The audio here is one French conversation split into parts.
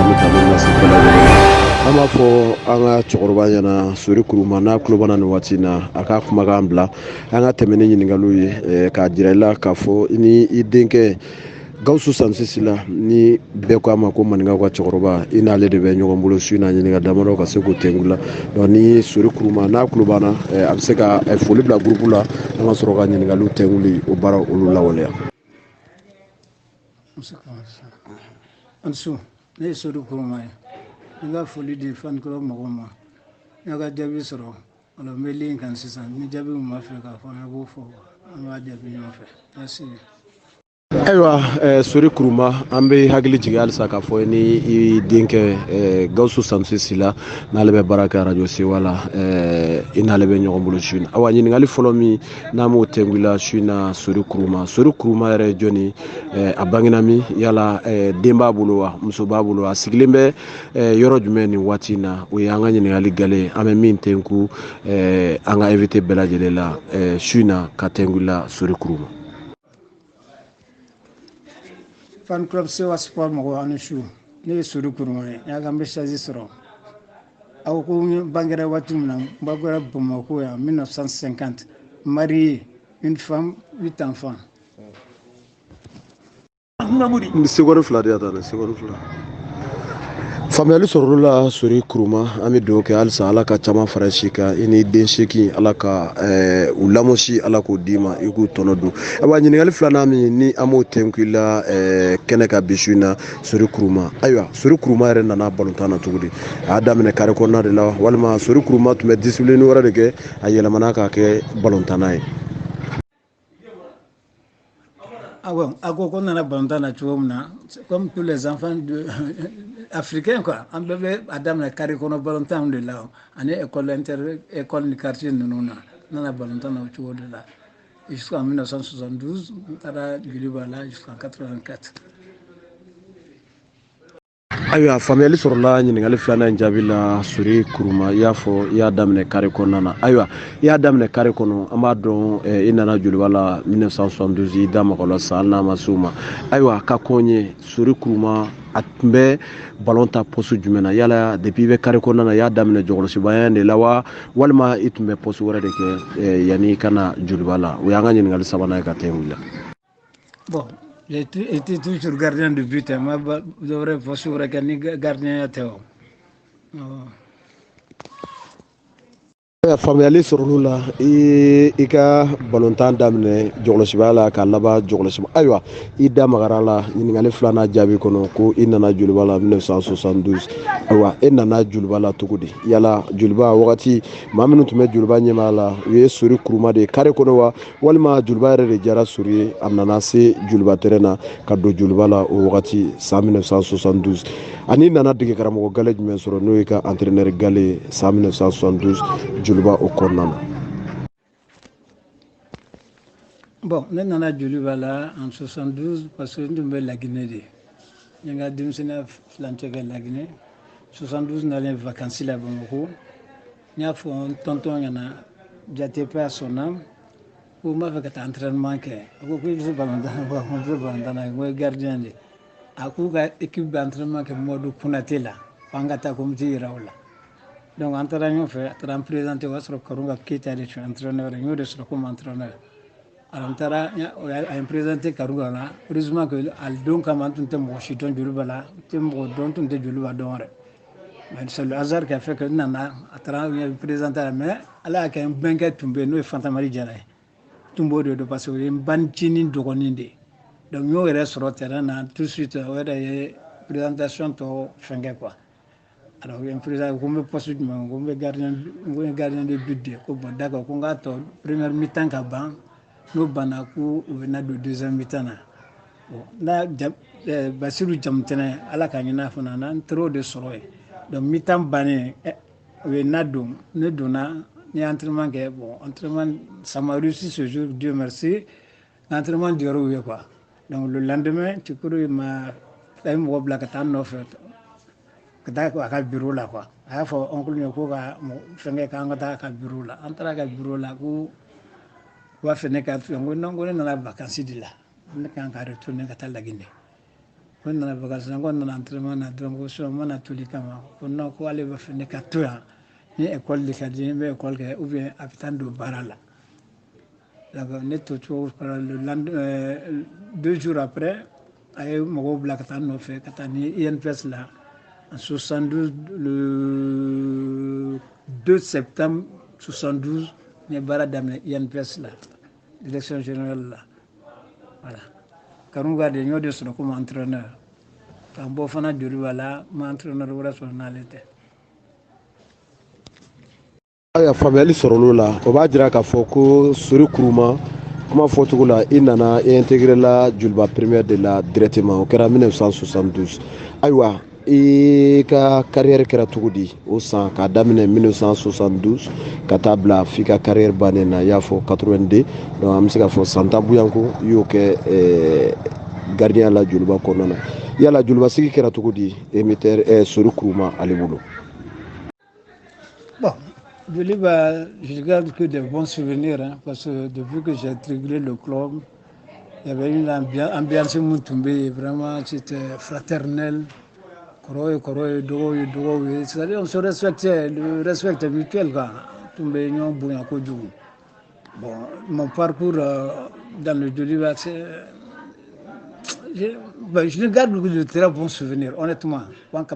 ni kanu na se bɛɛ lajɛlen an b'a fɔ an ka cɛkɔrɔba ɲɛna Sori Kuruma n'a tulo b'an na nin waati in na a ka kumakan bila an ka tɛmɛ ni ɲininkaliw ye k'a jira i la k'a fɔ ni i denkɛ Gawusu Sanusi la ni bɛɛ ko a ma ko maninkaw ka cɛkɔrɔba i n'ale de bɛ ɲɔgɔn bolo su in na ɲininka damadɔ ka se k'o tɛnku la ni Sori Kuruma n'a tulo b'an na a bɛ se ka foli bila groupe la an ka sɔrɔ ka ɲininkaliw tɛnkuli o baara olu lawaleya. Ansu ne ye Sori Kuruma ye n ka foli di fanikɔrɔ mɔgɔw ma n ka jaabi sɔrɔ alors n bɛ ligne kan sisan ni jaabi min b'a fɛ k'a fɔ an b'o fɔ an b'a jaabi ɲɔgɔn fɛ merci. Ayiwa Sori Kuruma an bɛ hakili jigin halisa k'a fɔ ni i denkɛ Gawusu Sanusi la n'ale bɛ baara kɛ radio Sewa la i n'ale bɛ ɲɔgɔn bolo su in na awa ɲininkali fɔlɔ min n'an m'o tɛnkula su in na Sori Kuruma yɛrɛ ye jɔnni a bangena min yala den b'a bolo wa muso b'a bolo a sigilen bɛ yɔrɔ jumɛn nin waati in na o ye an ka ɲininkali gale an bɛ min tɛnku an ka invité bɛɛ lajɛlen la su in na ka tɛnkula Sori Kuruma. Fan club Sewa Sport mɔgɔw ani su ne ye Sori Kuruma ye n y'a ka message sɔrɔ aw ko bangera waati min na n bangera Bamako yan 1950 marié une femme 8 enfants. Seconde fila de y'a ta seconde fila faamuyali sɔrɔla la Sori Kuruma an bɛ dugawu kɛ halisa ala ka caman fara si kan i ni den seegin ala ka u lamosi ala k'o d'i ma i k'u tɔnɔ dun ayiwa ɲininkali filanan min ni an b'o tɛnku i la kɛnɛ ka bi su in na Sori Kuruma ayiwa Sori Kuruma yɛrɛ nana balontan na cogo di a y'a daminɛ kare kɔnɔna de la walima Sori Kuruma tun bɛ discipline wɛrɛ de kɛ a yɛlɛmana k'a kɛ balontanna ye. Ah bon, à quoi on a abandonné comme tous les enfants africains quoi. On devait Adam la carré qu'on a abandonné de là. On est école du quartier de nous on a abandonné autour de là. Jusqu'en 1972, on a là jusqu'en 84. Ayiwa faamuyali sɔrɔla ɲininkali filanan in jaabi la Sori Kuruma i y'a fɔ i y'a daminɛ kare kɔnɔna na ayiwa i y'a daminɛ kare kɔnɔ an b'a dɔn i nana Joliba la 1972 i da maga la sa hali n'a ma se o ma ayiwa ka kɔn ye Sori Kuruma a tun bɛ balon ta poste jumɛn na yala depuis i bɛ kare kɔnɔna na i y'a daminɛ jɔkɔlɔsibaya de la wa walima i tun bɛ poste wɛrɛ de kɛ yanni i ka na Joliba la o y'an ka ɲininkali sabanan ye ka tɛnku la. Bon. J'ai été toujours gardien de but, moi je devrais poursuivre gardien à Théo. Faamuyali sɔrɔlu la i ka balontan daminɛ jɔkɔlɔsibaya la ka laban jɔkɔlɔsibaya ayiwa i da magara la ɲininkali filanan jaabi kɔnɔ ko i nana Joliba la 1972 ayiwa e nana Joliba la cogo di yala Joliba wagati maa minnu tun bɛ Joliba ɲɛmaa la u ye Sori Kuruma de ye kare kɔnɔ wa walima Joliba yɛrɛ de diyara Sori ye a nana se Joliba terrain na ka don Joliba la o wagati san 1972 ani nana dege karamɔgɔ gale jumɛn sɔrɔ n'o ye ka entraîneur gale san 1972 Joliba au kɔnɔna na. Bon, ne nana Joliba là en 72 parce que nous sommes la Guinée de. Nous avons démissionné à la Guinée. 72 nous allons vacances là Bamako. Nous avons fait un tonton j'étais pas à son âme. Pour moi fait un entraînement que ko je balanda gardien de. Aku ga équipe d'entraînement que Modou Konaté là. Pangata comme dire là. Donc, en train de faire, en présenté, on va se retrouver avec entraîneur, nous sommes comme entraîneur. Alors, on a présenté Karouga là, heureusement que Aldon, comme on te moche, tu là, tu me donnes du loup c'est le hasard qui a fait que Nana, à travers présenté, mais elle a un banquet tombé, nous, Fantamari Djaraï. Tombeau de passer une bantini de Roninde. Donc, nous, on reste sur le terrain, tout de suite, on a une présentation pour faire quoi. Alors, il y a un président qui est poste de gardien de but. D'accord, on a la première mi-temps, nous avons la deuxième mi-temps. Là, Bassirou Djamtene, à la Kanyana, on a trop de soleil. Donc, mi-temps, nous avons entraînement, entraînement, ça m'a réussi ce jour, Dieu merci. L'entraînement du rouge, quoi. Donc, le lendemain, tu cours, ma femme, on va kada ko aka bureau la quoi aya fo oncle ne ko ka fenge ka ngata ka bureau la antara ka bureau la ko wa fene ka ngo nangone na vacances de la ne kan ka retourner ka la Guinée ko nana vacances ko nana entraînement na donc so mana tuli kama ko non ko ale ba fini ka to ya ni école de cadre mais école ke ou bien habitant do barala donc ne to to le lendemain 2 jours après ay mo bla ka tan no fe ka tan ni INPS là en 72 le 2 septembre 72 ne bara damne INPS là direction générale là voilà Karunga de ñoo de sono comme entraîneur quand boo fana joli wala ma entraîneur wala sonalite aya faamuyali sɔrɔlo la o b'a jira k'a fɔ ko sori kuruma kuma fɔcogo la i nana i intégré la joliba première de la directement o kɛra 1972 ayiwa i ka carrière kɛra cogo di o san k'a daminɛ 1972 ka taa bila f'i ka carrière bannen na i y'a fɔ 82 donc an bɛ se k'a fɔ san tan buyanko i y'o kɛ gardien la joliba kɔnɔna na yala joliba sigi kɛra cogo di émetteur sori kuruma ale bolo. Bon, je garde que des bons souvenirs, hein, parce que depuis que j'ai intégré le club, il y avait une ambiance Moutoumbe, vraiment c'était fraternel. C'est-à-dire on se respectait, le respect était mutuel. Bon, mon parcours dans le Joliba, je ne garde que de très bons souvenirs, honnêtement,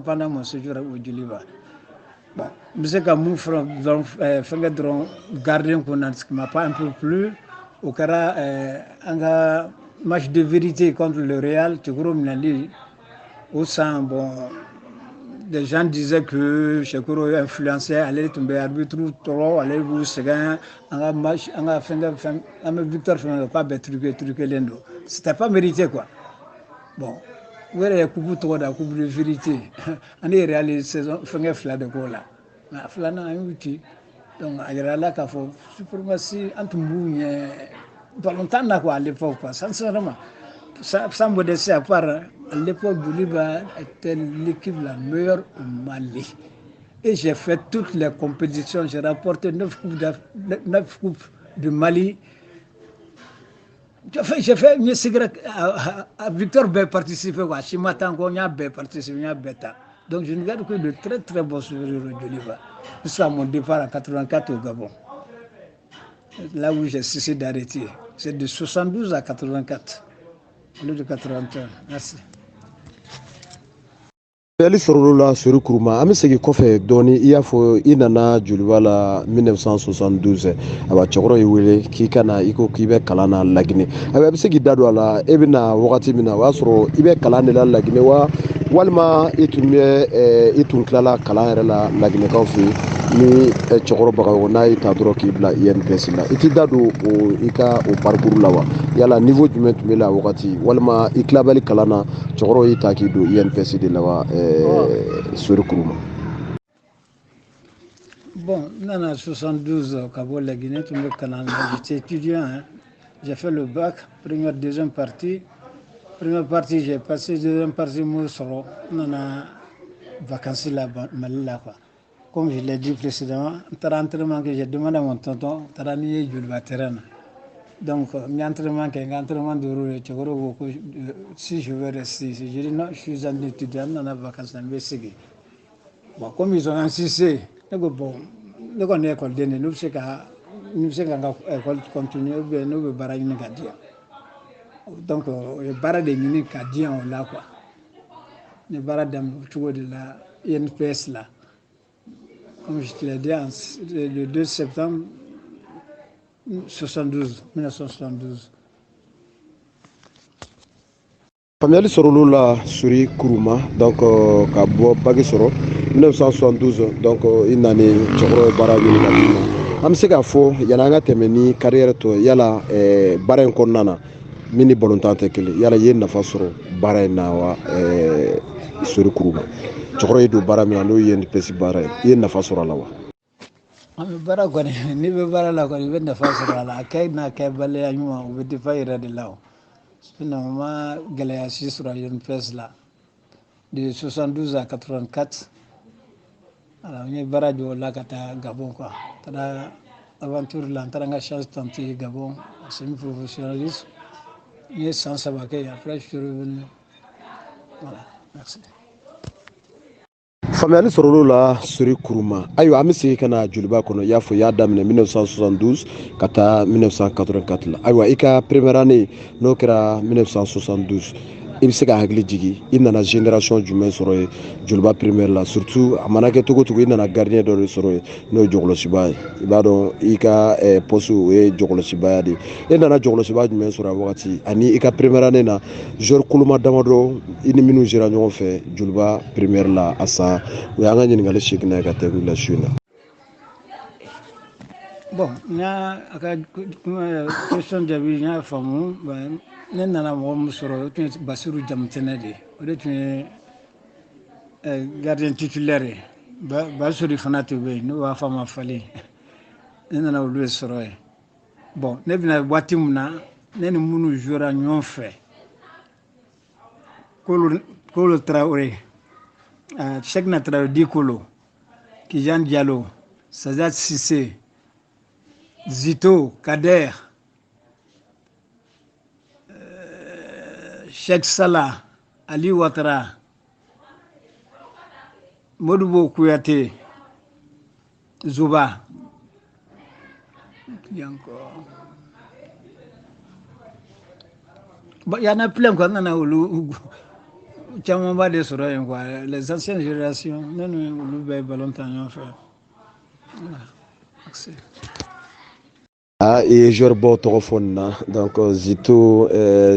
pendant mon séjour au Joliba. Bon, je sais que mon frère, gardien qu'on m'a pas un peu plu, au cara, un match de vérité contre le Real, tu gros Minali, au sein, bon, des gens disaient que Chekuro influençait, allait tomber arbitre trop, allait vous seguir, un match, un victoire, pas truqué l'endo. C'était pas mérité quoi. Bon, où est la coupe trop de coupe de vérité? On est réalisé saison, fin fla de cola. Na fla na un outil. Donc, il y a là qu'il faut suprématie entre nous, volontaire quoi à l'époque quoi, sincèrement. Sans modestie à part, à l'époque, Bouliba était l'équipe la meilleure au Mali. Et j'ai fait toutes les compétitions, j'ai rapporté 9 coupes du Mali. J'ai fait mieux à Victor B participer, quoi. Chimatango, on a B participé, on a bêta. Donc je ne garde que de très très bons souvenirs de Bouliba. Jusqu'à mon départ en 84 au Gabon. Là où j'ai cessé d'arrêter. C'est de 72 à 84. Au lieu de 81. Merci. Ali sɔrɔlo la sori kuruma an bɛ segin kɔfɛ dɔɔni i y'a fɔ i nana joliba la 1972 ayiwa cɛkɔrɔ y'i wele k'i ka na i ko k'i bɛ kalan na Laginɛ ayiwa a bɛ se k'i da don a la e bɛ na wagati min na o y'a sɔrɔ i bɛ kalan de la Laginɛ wa walima i tun tilala kalan yɛrɛ la Laginɛkaw fɛ yen ni cɛkɔrɔbaga n'a y'i ta dɔrɔn k'i bila INPS la i t'i da don i ka o parcours la wa yala niveau jumɛn tun bɛ la wagati walima i tilabali kalan na cɛkɔrɔba y'i ta k'i don INPS de la wa sori kuruma. Bon, en 72, au Cabo la Guinée, j'étais étudiant. Hein. J'ai fait le bac, première, deuxième partie. Première partie, j'ai passé, deuxième partie, moi, on a vacances là-bas, là, quoi. Comme je l'ai dit précédemment, entraînement que j'ai demandé à mon tonton, Tarani Julba terrain. Donc, entraînement de rôle, si je veux rester, je dis non, je suis un étudiant, on a vacances, on va essayer. Bon, comme ils ont insisté, bon, nous on est école de nous c'est qu'à école continue, nous nous barrer une gardien. Donc, le barrage de minutes gardien là quoi. Le barrage de la INPS là. Comme je te l'ai dit, le 2 septembre 1972. Faamuyali sɔrɔlo la sori kuruma donc ka bɔ bagi sɔrɔ 1972 donc i nani cɛkɔrɔba ye baara ɲini ka d'i ma an bɛ se k'a fɔ yanni an ka tɛmɛ ni carrière tɔ yala baara in kɔnɔna na min ni balontan tɛ kelen yala i ye nafa sɔrɔ baara in na wa sori kuruma cɛkɔrɔba ye don baara min na n'o ye INPS baara ye i ye nafa sɔrɔ a la wa. An bɛ baara kɔni n'i bɛ baara la kɔni i bɛ nafa sɔrɔ a la a kɛ n'a kɛbaliya ɲuman o bɛ dépend i yɛrɛ de la o sinon ma gɛlɛya si sɔrɔ INPS la de 72 à 84 alors n ye baara jɔ o la ka taa Gabon quoi n taara aventure la n taara n ka chance tenter Gabon semi professionnalisme n ye san 3 kɛ après je suis revenu Voilà, merci. faamuyali sɔrɔl'o la sori kuruma ayiwa an bɛ segin ka na joliba kɔnɔ i y'a fɔ i y'a daminɛ 1972 ka taa 1984 la ayiwa i ka première année n'o kɛra 1972 i bɛ se ka hakili jigi i nana génération jumɛn sɔrɔ yen joliba première la surtout a mana kɛ cogo o cogo i nana gardien dɔ de sɔrɔ yen n'o ye jɔkɔlɔsiba ye i b'a dɔn i ka poste o ye jɔkɔlɔsibaya de ye e nana jɔkɔlɔsiba jumɛn sɔrɔ a wagati ani i ka première année na joueur koloma damadɔ i ni minnu sera ɲɔgɔn fɛ joliba première la a san o y'an ka ɲininkali seginna ka tɛgɛ la su in na. Bon, n y'a a ka question jaabi n y'a faamu ne nana mɔgɔ min sɔrɔ o tun ye Basiru Jamutɛnɛ de ye o de tun ye gardien titulaire ye Basori fana tun bɛ yen n'o b'a fɔ a ma Falen ne nana olu de sɔrɔ yen bon ne bɛna waati min na ne ni minnu jouera ɲɔgɔn fɛ Kolo Traoré Cheikhna Traoré Dikolo Kijane Diallo Sadat Cissé Zito, Kader, Cheikh Salah, Ali Ouattara, Modibo Kouyaté, Zouba. Il y a encore. Bon, il y en a plein quoi. Les anciennes générations, nous avons longtemps fait. Voilà. Merci. I ye joueur bɔ tɔgɔ fɔ nin na donc Zito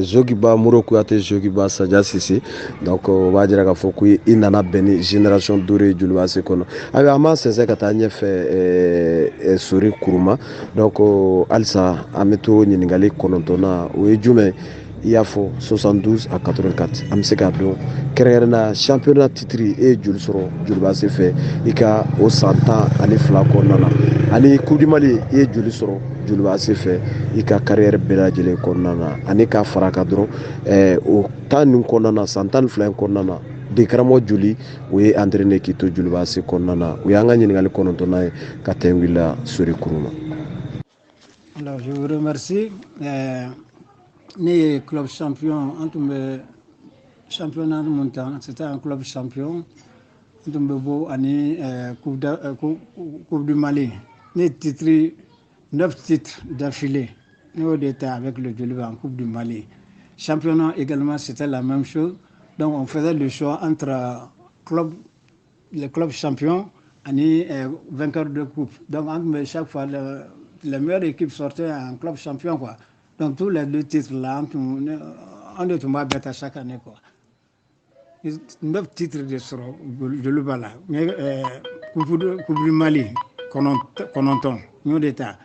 Zogiba Moro Kuyate Zogiba Sadia Sise donc o b'a jira k'a fɔ ko i nana bɛn ni génération dore Joliba se kɔnɔ ayiwa an b'an sɛnsɛn ka taa ɲɛfɛ Sori Kuruma donc halisa an bɛ to ɲininkali 9nan o ye jumɛn i y'a fɔ 72 à 84 an bɛ se k'a dɔn kɛrɛnkɛrɛnnenya championnat titre e ye joli sɔrɔ Joliba se fɛ i ka o san 12 kɔnɔna na ani coupe du Mali i ye joli sɔrɔ Joliba se fɛ i ka carrière bɛɛ lajɛlen kɔnɔna na ani k'a fara kan dɔrɔn o temps nin kɔnɔna na san 12 in kɔnɔna na karamɔgɔ joli o ye entraîné k'i to Joliba se kɔnɔna na o y'an ka ɲininkali 9nan ye ka tɛn wulila Sori Kuruma. Alors je vous remercie. Né club champion, championnat montant, c'était un club champion. Coupe du Mali. Né titré 9 titres d'affilée. Nous étions avec le Joliba en Coupe du Mali. Championnat également, c'était la même chose. Donc on faisait le choix entre les clubs champions et vainqueurs de coupe. Donc chaque fois, les meilleures équipes sortaient en club champion, quoi. Donc tous les 2 titres là, on est tombé à chaque année, quoi. 9 titres de Joliba là. Coupe du Mali, Kononton, nous d'état.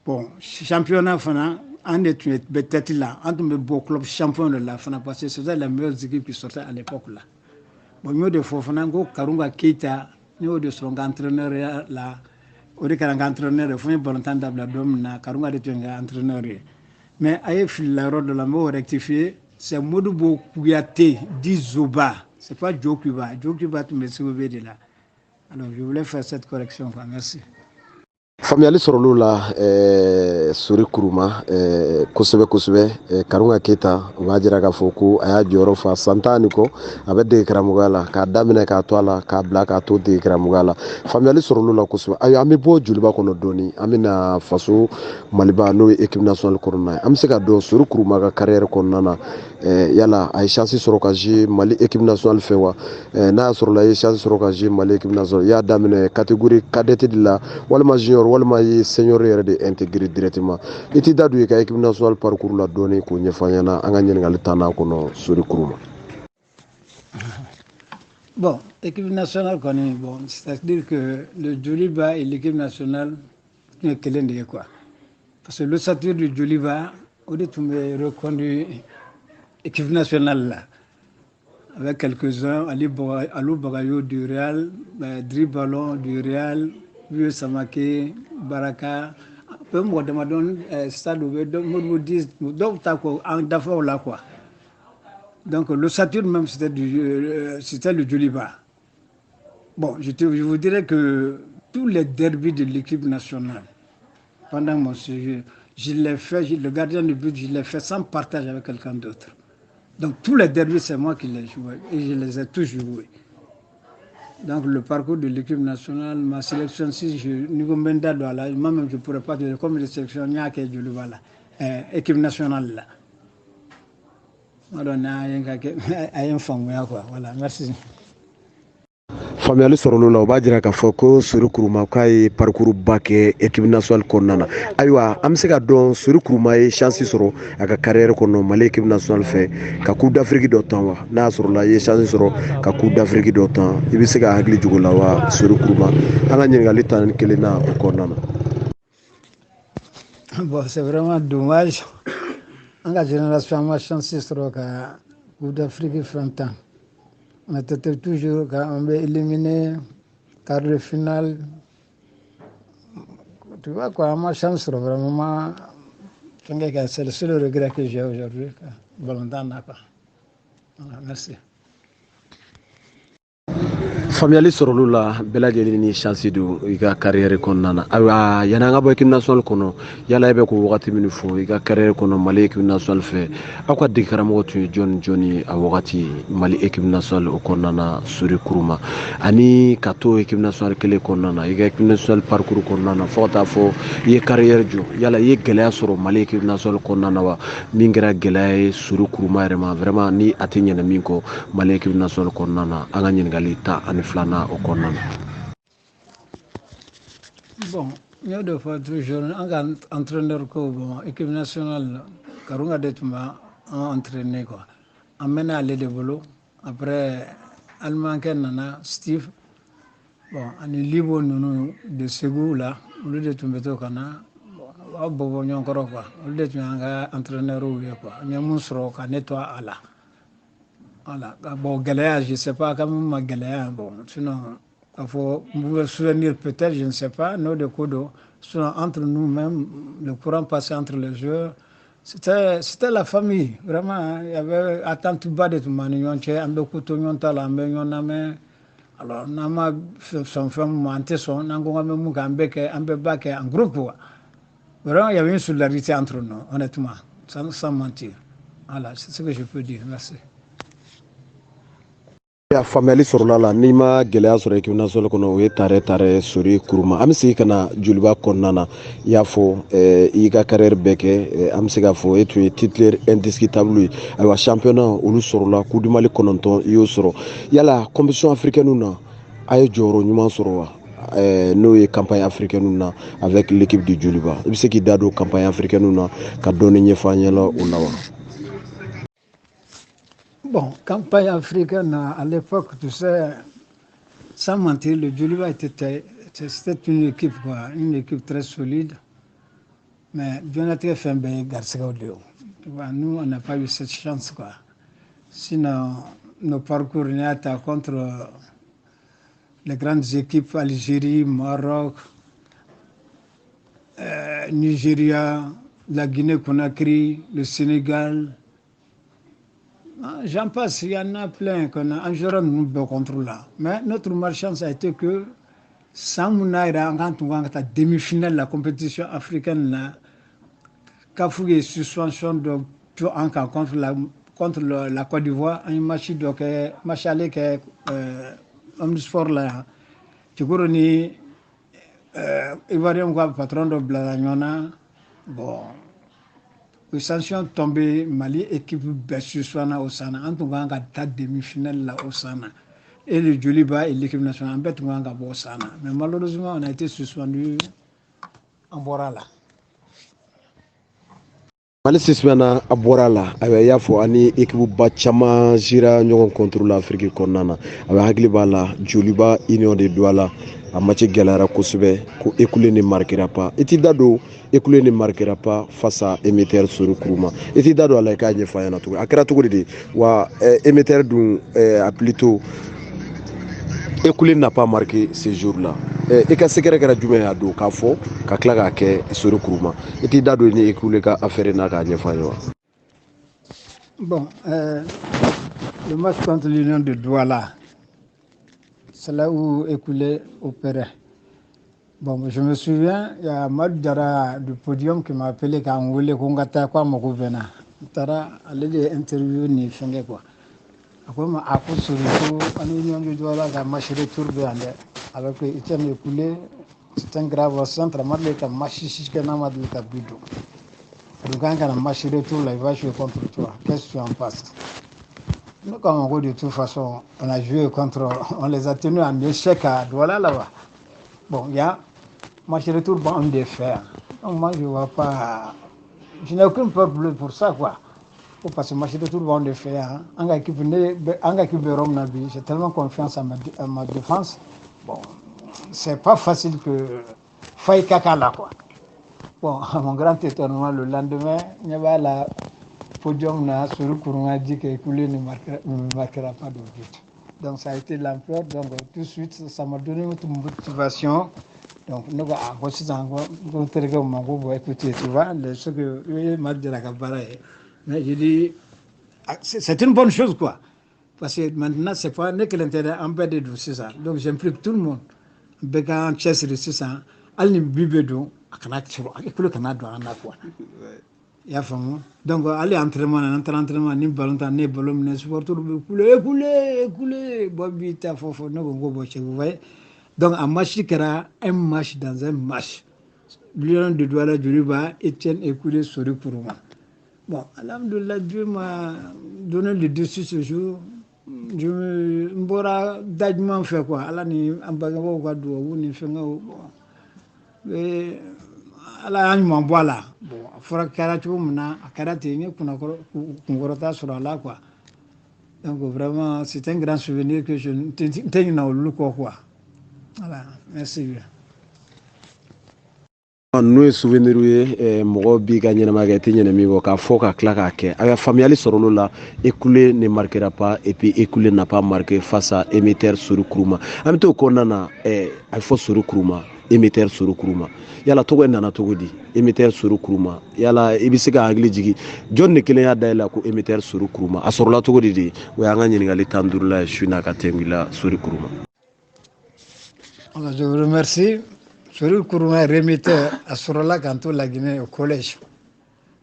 Bon, championnat fana, on est peut-être là, on est beau club champion de la fana parce que c'était les meilleures équipes qui sortaient à l'époque là. Bon, nous de Fofana, Karunga Keita, nous de son entraîneur là. O de kɛra entraîneur ye fo n ye balontan dabila don min na Karunga de tun ye entraîneur ye mais a ye filila yɔrɔ dɔ la n b'o rectifier c'est Modibo Kouyaté dit Zoba, c'est pas Djokuba tun bɛ COB de la. Alors je voulais faire cette correction quoi. Merci. Faamuyali sɔrɔl'o la Sori Kuruma kosɛbɛ Karunga Keita o b'a jira k'a fɔ ko a y'a jɔyɔrɔ fa san 10 ni kɔ a bɛ dege karamɔgɔya la k'a daminɛ k'a to a la k'a bila k'a to dege karamɔgɔya la faamuyali sɔrɔl'o la kosɛbɛ ayiwa an bɛ bɔ Joliba kɔnɔ dɔɔni an bɛ na faso Maliba n'o ye équipe nationale kɔnɔna ye an bɛ se ka dɔn Sori Kuruma ka carrière kɔnɔna na yala a ye chance sɔrɔ ka jouer Mali équipe nationale fɛ wa n'a y'a sɔrɔ la i ye chance sɔrɔ ka jouer Mali équipe nationale i y'a daminɛ catégorie cadette de la walima junior walima i ye senior yɛrɛ de intégré directement i t'i da don i ka équipe nationale parcours la dɔɔni k'o ɲɛfɔ an ɲɛna an ka ɲininkali 10nan kɔnɔ Sori Kuruma. Bon, équipe nationale bon, c'est-à-dire que le Joliba et l'équipe nationale sont kelen de ye quoi. Parce que le statut du Joliba, on est reconnu équipe nationale là. Avec quelques-uns, Alou Bagayo du Real, Driballon du Real, Vieux Samake, Baraka, peu moi demandons stade ouvert, donc nous disons, donc t'as quoi, en d'affaires là quoi. Donc le statut même c'était le Joliba. Bon, je vous dirais que tous les derbys de l'équipe nationale, pendant mon séjour, je l'ai fait, le gardien de but, je l'ai fait sans partage avec quelqu'un d'autre. Donc tous les derbys, c'est moi qui les jouais et je les ai tous joués. Donc le parcours de l'équipe nationale, ma sélection, si je moi-même je ne pourrais pas dire comme je sélectionne équipe nationale là. Voilà, merci. faamuyali sɔrɔlo la o b'a jira k'a fɔ ko Sori Kuruma k'a ye parcours ba kɛ équipe nationale kɔnɔna na ayiwa an bɛ se ka dɔn Sori Kuruma ye chance sɔrɔ a ka carrière kɔnɔ Mali équipe nationale fɛ ka Coupe d'Afrique dɔ tan wa n'a y'a sɔrɔ la i ye chance sɔrɔ ka Coupe d'Afrique dɔ tan i bɛ se ka hakili jigin o la wa Sori Kuruma an ka ɲininkali tan ni kelen na o kɔnɔna na. Bon, c'est vraiment dommage. En la génération, ma chance sera que Coupe d'Afrique frontant. On était toujours quand on est éliminé, quart de finale. Tu vois quoi, ma chance sera vraiment. C'est le seul regret que j'ai aujourd'hui. Voilà, merci. faamuyali sɔrɔlo la bɛɛ lajɛlen ni chance don i ka carrière kɔnɔna na ayiwa yanni an ka bɔ équipe nationale kɔnɔ yala i bɛ k'o wagati min fɔ i ka carrière kɔnɔ Mali équipe nationale fɛ aw ka dege karamɔgɔ tun ye jɔni jɔni a wagati Mali équipe nationale o kɔnɔna na Sori Kuruma ani ka to équipe nationale kelen kɔnɔna na i ka équipe nationale parcours kɔnɔna na fo ka taa fɔ i ye carrière jɔ yala i ye gɛlɛya sɔrɔ Mali équipe nationale kɔnɔna na wa min kɛra gɛlɛya ye Sori Kuruma yɛrɛ ma vraiment ni a tɛ ɲinɛ min kɔ Mali équipe nationale kɔnɔna na an ka ɲininkali ta ani filanan o kɔnɔna na. Bon, il de fois toujours un entraîneur ko bon équipe nationale karunga de tuma entraîné quoi. Amené à aller de boulot après allemand nana Steve bon ani libo nunu de Ségou là au lieu de tomber au kana bon bobo nyonkoro quoi au lieu de tumanga entraîneur ou quoi nyamun soro ka nettoie à la voilà bon galère je sais pas quand même ma galère bon sinon il faut me souvenir peut-être je ne sais pas nous de Kodo sinon entre nous-mêmes le courant passé entre les joueurs c'était la famille vraiment il y avait attente tout bas de tout manion chez ambe kuto nyonta la ambe nyoname alors nama son femme monter son nango ambe muka ambe bake en groupe vraiment il y avait une solidarité entre nous honnêtement sans mentir voilà c'est ce que je peux dire merci. a faamuyali sɔrɔla la n'i ma gɛlɛya sɔrɔ équipe nationale kɔnɔ o ye tare Sori Kuruma an bɛ segin ka na joliba kɔnɔna na i y'a fɔ i y'i ka carrière bɛɛ kɛ an bɛ se k'a fɔ e tun ye titulaire indiscutable ye ayiwa championnat olu sɔrɔla Coupe du Mali 9 i y'o sɔrɔ yala compétition africaine na a ye jɔyɔrɔ ɲuman sɔrɔ wa n'o ye campagne africaine na avec l'équipe de Joliba i bɛ se k'i da don campagne africaine na ka dɔɔni ɲɛfɔ an ɲɛna o la wa. Bon, campagne africaine, à l'époque, tu sais, sans mentir, le Djoliba c'était une équipe, quoi, une équipe très solide. Mais Jonathan Fembe Garcia Léo. Nous, on n'a pas eu cette chance, quoi. Sinon, nos parcours n'étaient contre les grandes équipes Algérie, Maroc, Nigeria, la Guinée-Conakry, le Sénégal. J'en passe, il y en a plein qu'on a environ nous contre là. Mais notre malchance a été que sans Mounaïra, quand on a demi-finale de la compétition africaine, là, Kafou est suspension de tout en cas contre la Côte d'Ivoire, un match allé que homme du sport là. Tu connais, Ivoirien quoi, patron de Bladagnona, bon. Les sanctions tombées, Mali, équipe Bessuswana au Sana, en tout cas, à demi-finale là au Sana. Et le Djoliba et l'équipe nationale, en fait, on a au Sana. Mais malheureusement, on a été suspendu en Borala. Mali sismana a bɔra la a bɛ y'a fɔ ani équipe caman sera ɲɔgɔn contre la Afrique kɔnɔna na a bɛ hakili b'a la Joliba Union de don a la a match gɛlɛyara kosɛbɛ ko écoulé ne marquera pas i t'i da don écoulé ne marquera pas face à Émetteur Sori Kuruma i t'i da don a la i k'a ɲɛfɔ an ɲɛna cogo a kɛra cogo di wa Émetteur dun a plutôt écoulé n'a pas marqué ce jour-là i ka secret kɛra jumɛn y'a don k'a fɔ ka tila k'a kɛ Sori Kuruma i t'i da don ni écoulé ka affaire n'a k'a ɲɛfɔ an ye wa. Bon, le match contre l'Union de Douala, c'est là où écoulé opérait. Bon, je me souviens, il y a Madou Dara du podium qui m'a appelé quand on voulait qu'on gâte quoi mon gouverneur. tara ale de interview ni fɛngɛ quoi a ko ma a ko surtout ani ɲɔgɔn jɔ la ka match retour bɛ yan dɛ avec Etienne écoulé c'est un grave centre ma deli ka match si kɛ n'a ma deli ka but don donc quand kana match retour là il va jouer contre toi qu'est-ce que tu en penses? Nous comme on de toute façon on a joué contre on les a tenus en échec à Douala là-bas bon il y a match retour bon on des faire donc moi je vois pas je n'ai aucune peur pour ça quoi. Parce que match de tout le monde fait. En équipe de Rome, j'ai tellement confiance à ma défense. Bon, c'est pas facile que faille caca là quoi. Bon, à mon grand étonnement, le lendemain, il y avait la podium là, sur le courant a dit que Koulé ne marquera pas de but. Donc ça a été l'ampleur. Donc tout de suite, ça m'a donné une motivation. Donc nous avons aussi écouter, tu vois, ce que m'a dit la cabara. Mais je dis, c'est une bonne chose quoi. Parce que maintenant, c'est pas que l'intérêt en paix de c'est ça. Donc j'implique tout le monde. Bécan, Chess, c'est ça. Al Bibedo, à Kanak, et que le Canada en a quoi. Ya famu donc aller entraînement ni ballon tan ne ballon ne supporter be couler bobi ta fofo no go bo che vous voyez donc un match kera un match dans un match Lion de Douala Djuriba Etienne écoulé sur le pour moi bon alhamdoulilah Dieu m'a donné le dessus ce jour je mbora dajman fait quoi ala ni ambaga ko kwa do ni fenga ala y'an ɲuman bɔ a la bon a fɔra kɛra cogo min na a kɛra ten n ye kunkɔrɔta sɔrɔ a la quoi donc vraiment c'est un grand souvenir que je n tɛ ɲinɛ olu kɔ quoi voilà merci bien. n'o ye souvenir ye mɔgɔ b'i ka ɲɛnama kɛ i tɛ ɲinɛ min kɔ k'a fɔ ka tila k'a kɛ a ka faamuyali sɔrɔ olu la Écoulé ne marquera pas et puis Écoulé n'a pas marqué face à Émetteur Sori Kuruma an bɛ t'o kɔnɔna na a bɛ fɔ Sori Kuruma Émetteur Sori Kuruma yala tɔgɔ in nana cogo di Émetteur Sori Kuruma yala i bɛ se ka hakili jigin jɔn de kelen y'a dayɛlɛ ko Émetteur Sori Kuruma a sɔrɔla cogo di de o y'an ka ɲininkali 15 ye su n'a ka tɛnkuwila Sori Kuruma. Je vous remercie. Sori Kuruma Émetteur a sɔrɔla k'an to La Guinée au collège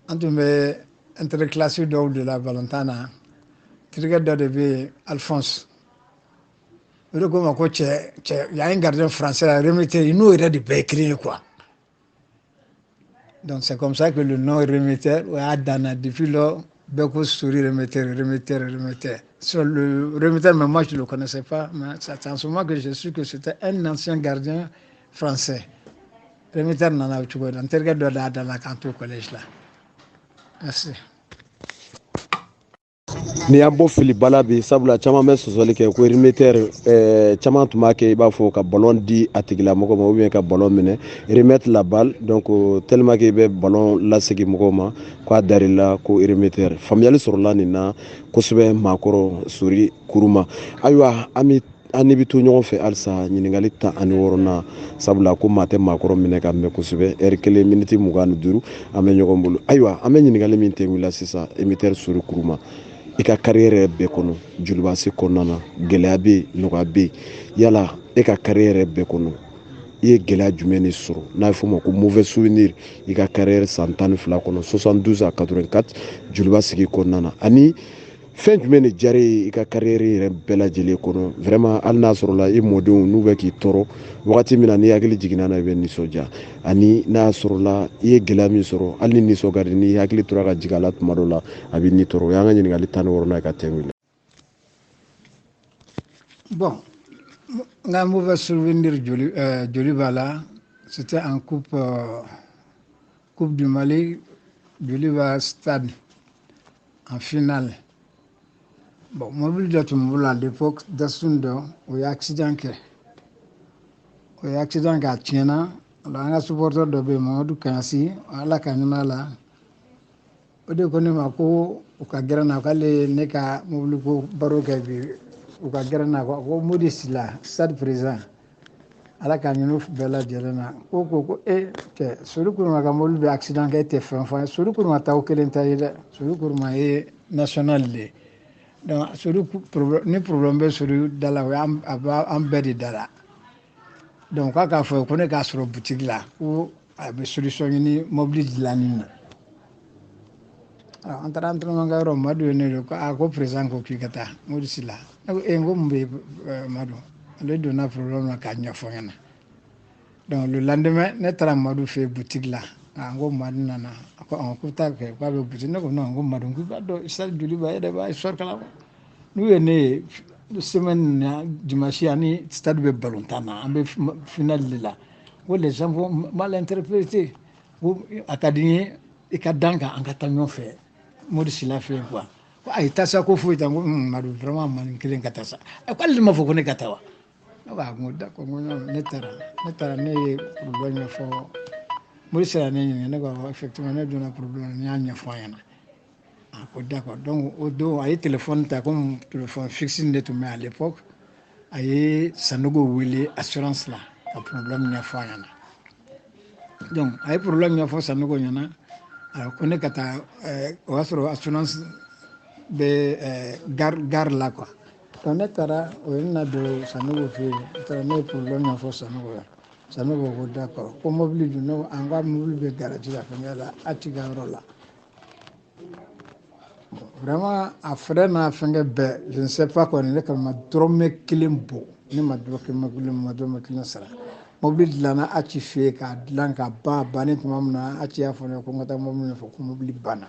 an tun bɛ interclasse dɔw de la balontan na terikɛ dɔ de bɛ yen Alphonse o de ko ma ko cɛ y'an ye gardien français la Émetteur i n'o yɛrɛ de bɛɛ ye kelen ye quoi. Donc c'est comme ça que le nom Émetteur o y'a danna depuis lors bɛɛ ko Sori Émetteur. Sur le Émetteur, mais moi je ne le connaissais pas, mais c'est en ce moment que je suis que c'était un ancien gardien français. Émetteur nana o cogo la n terikɛ dɔ de y'a da la k'an to collège la merci. Ni y'an bɔ filibala bi sabula caman bɛ sɔsɔli kɛ ko Émetteur caman tun b'a kɛ i b'a fɔ ka ballon di a tigilamɔgɔ ma ou bien ka ballon minɛ remettre la balle donc tellement que i bɛ ballon lasegin mɔgɔw ma k'a darila ko Émetteur faamuyali sɔrɔla nin na kosɛbɛ maakɔrɔ Sori Kuruma ayiwa an ni bɛ to ɲɔgɔn fɛ halisa ɲininkali 16nan sabula ko maa tɛ maakɔrɔ minɛ ka mɛn kosɛbɛ heure 1 minute 25 an bɛ ɲɔgɔn bolo ayiwa an bɛ ɲininkali min tɛnkuwila sisan Émetteur Sori Kuruma i ka carrière bɛɛ kɔnɔ Julibase kɔnɔna na gɛlɛya bɛ yen nɔgɔya bɛ yen yala e ka carrière bɛɛ kɔnɔ i ye gɛlɛya jumɛn de sɔrɔ n'a bɛ fɔ o ma ko mauvais souvenir i ka carrière san 12 kɔnɔ 72 à 84 Joliba sigi kɔnɔna na ani fɛn jumɛn de diyara i ka carrière yɛrɛ bɛɛ lajɛlen kɔnɔ vraiment hali n'a sɔrɔla i mɔdenw n'u bɛ k'i tɔɔrɔ wagati min na n'i hakili jiginna na i bɛ nisɔndiya ani n'a sɔrɔla i ye gɛlɛya min sɔrɔ hali ni nisɔn ka di n'i hakili tora ka jigin a la tuma dɔ la a bɛ ni tɔɔrɔ o y'an ka ɲininkali 16nan ye ka tɛnkuwila. Bon, un mauvais souvenir Djoliba là, c'était en coupe du Mali, Djoliba Stade, en finale. Bon, mobile de Tumboula à l'époque, d'Asundo, il y a accident à Tiena, un supporter de Bémodou Kansi, à la Kanina là. O de ko ne ma ko u ka gɛrɛ na k'ale ne ka mobili ko baro kɛ bi u ka gɛrɛ na ko Modiste la stade président ala k'a ɲini bɛɛ lajɛlen na ko cɛ Sori Kuruma ka mobili bɛ accident kɛ e tɛ fɛn fɔ an ye Sori Kuruma ta o kelen ta ye dɛ Sori Kuruma ye national de ye donc ni problème bɛ Sori da la a b'an bɛɛ de da la donc k'a fɔ ko ne k'a sɔrɔ boutique la ko a bɛ solution ɲini mobili dilanni na an taara entraînement kɛ yɔrɔ Madu ye ne wele ko ko président ko k'i ka taa Modici la ne ko n ko mun bɛ Madu ale donna problème na k'a ɲɛfɔ n ɲɛna donc le lendemain ne taara Madu fɛ boutique la n ko Madu nana a ko k'u t'a kɛ k'a bɛ boutique ne ko non n ko Madu k'i b'a dɔn stade Joliba e yɛrɛ b'a histoire kalama n'u ye ne ye semaine na dimanche ani stade bɛ ballontan na an bɛ finale de la ko les gens vont mal interpréter ko a ka di n ye i ka dan kan an ka taa ɲɔgɔn fɛ Modici la fɛ quoi ko ayi tasa ko foyi tɛ n ko Madu vraiment man kelen ka taa sa ko ale de ma fɔ ko ne ka taa wa ne ko a ko d'accord n ko ne taara ne ye problème ɲɛfɔ Modici la ne ɲininka ne ko effectivement ne donna problème n y'a ɲɛfɔ a ɲɛna a ko d'accord donc o don a ye téléphone ta comme téléphone fixe de tun bɛ à l'époque a ye Sanogo wele assurance la ka problème ɲɛfɔ a ɲɛna donc a ye problème ɲɛfɔ Sanogo ɲɛna ko ne ka taa o y'a sɔrɔ assurance bɛ gare la quoi donc ne taara o ye na don Sanogo fɛ yen ne taara ne ye problème ɲɛfɔ Sanogo ye Sanogo ko d'accord ko mobili dun ne ko an ka mobili bɛ garage la fɛnkɛ la a t'i ka yɔrɔ la vraiment a frais n'a fɛnkɛ bɛɛ je ne sais pas kɔni ne kɔni ma dɔrɔmɛ kelen bɔ ne ma dɔrɔmɛ kelen sara mobili dilanna a ci fɛ yen k'a dilan ka ban a bannen tuma min na a ci y'a fɔ ne ye ko n ka taa mobili ɲɛfɔ ko mobili banna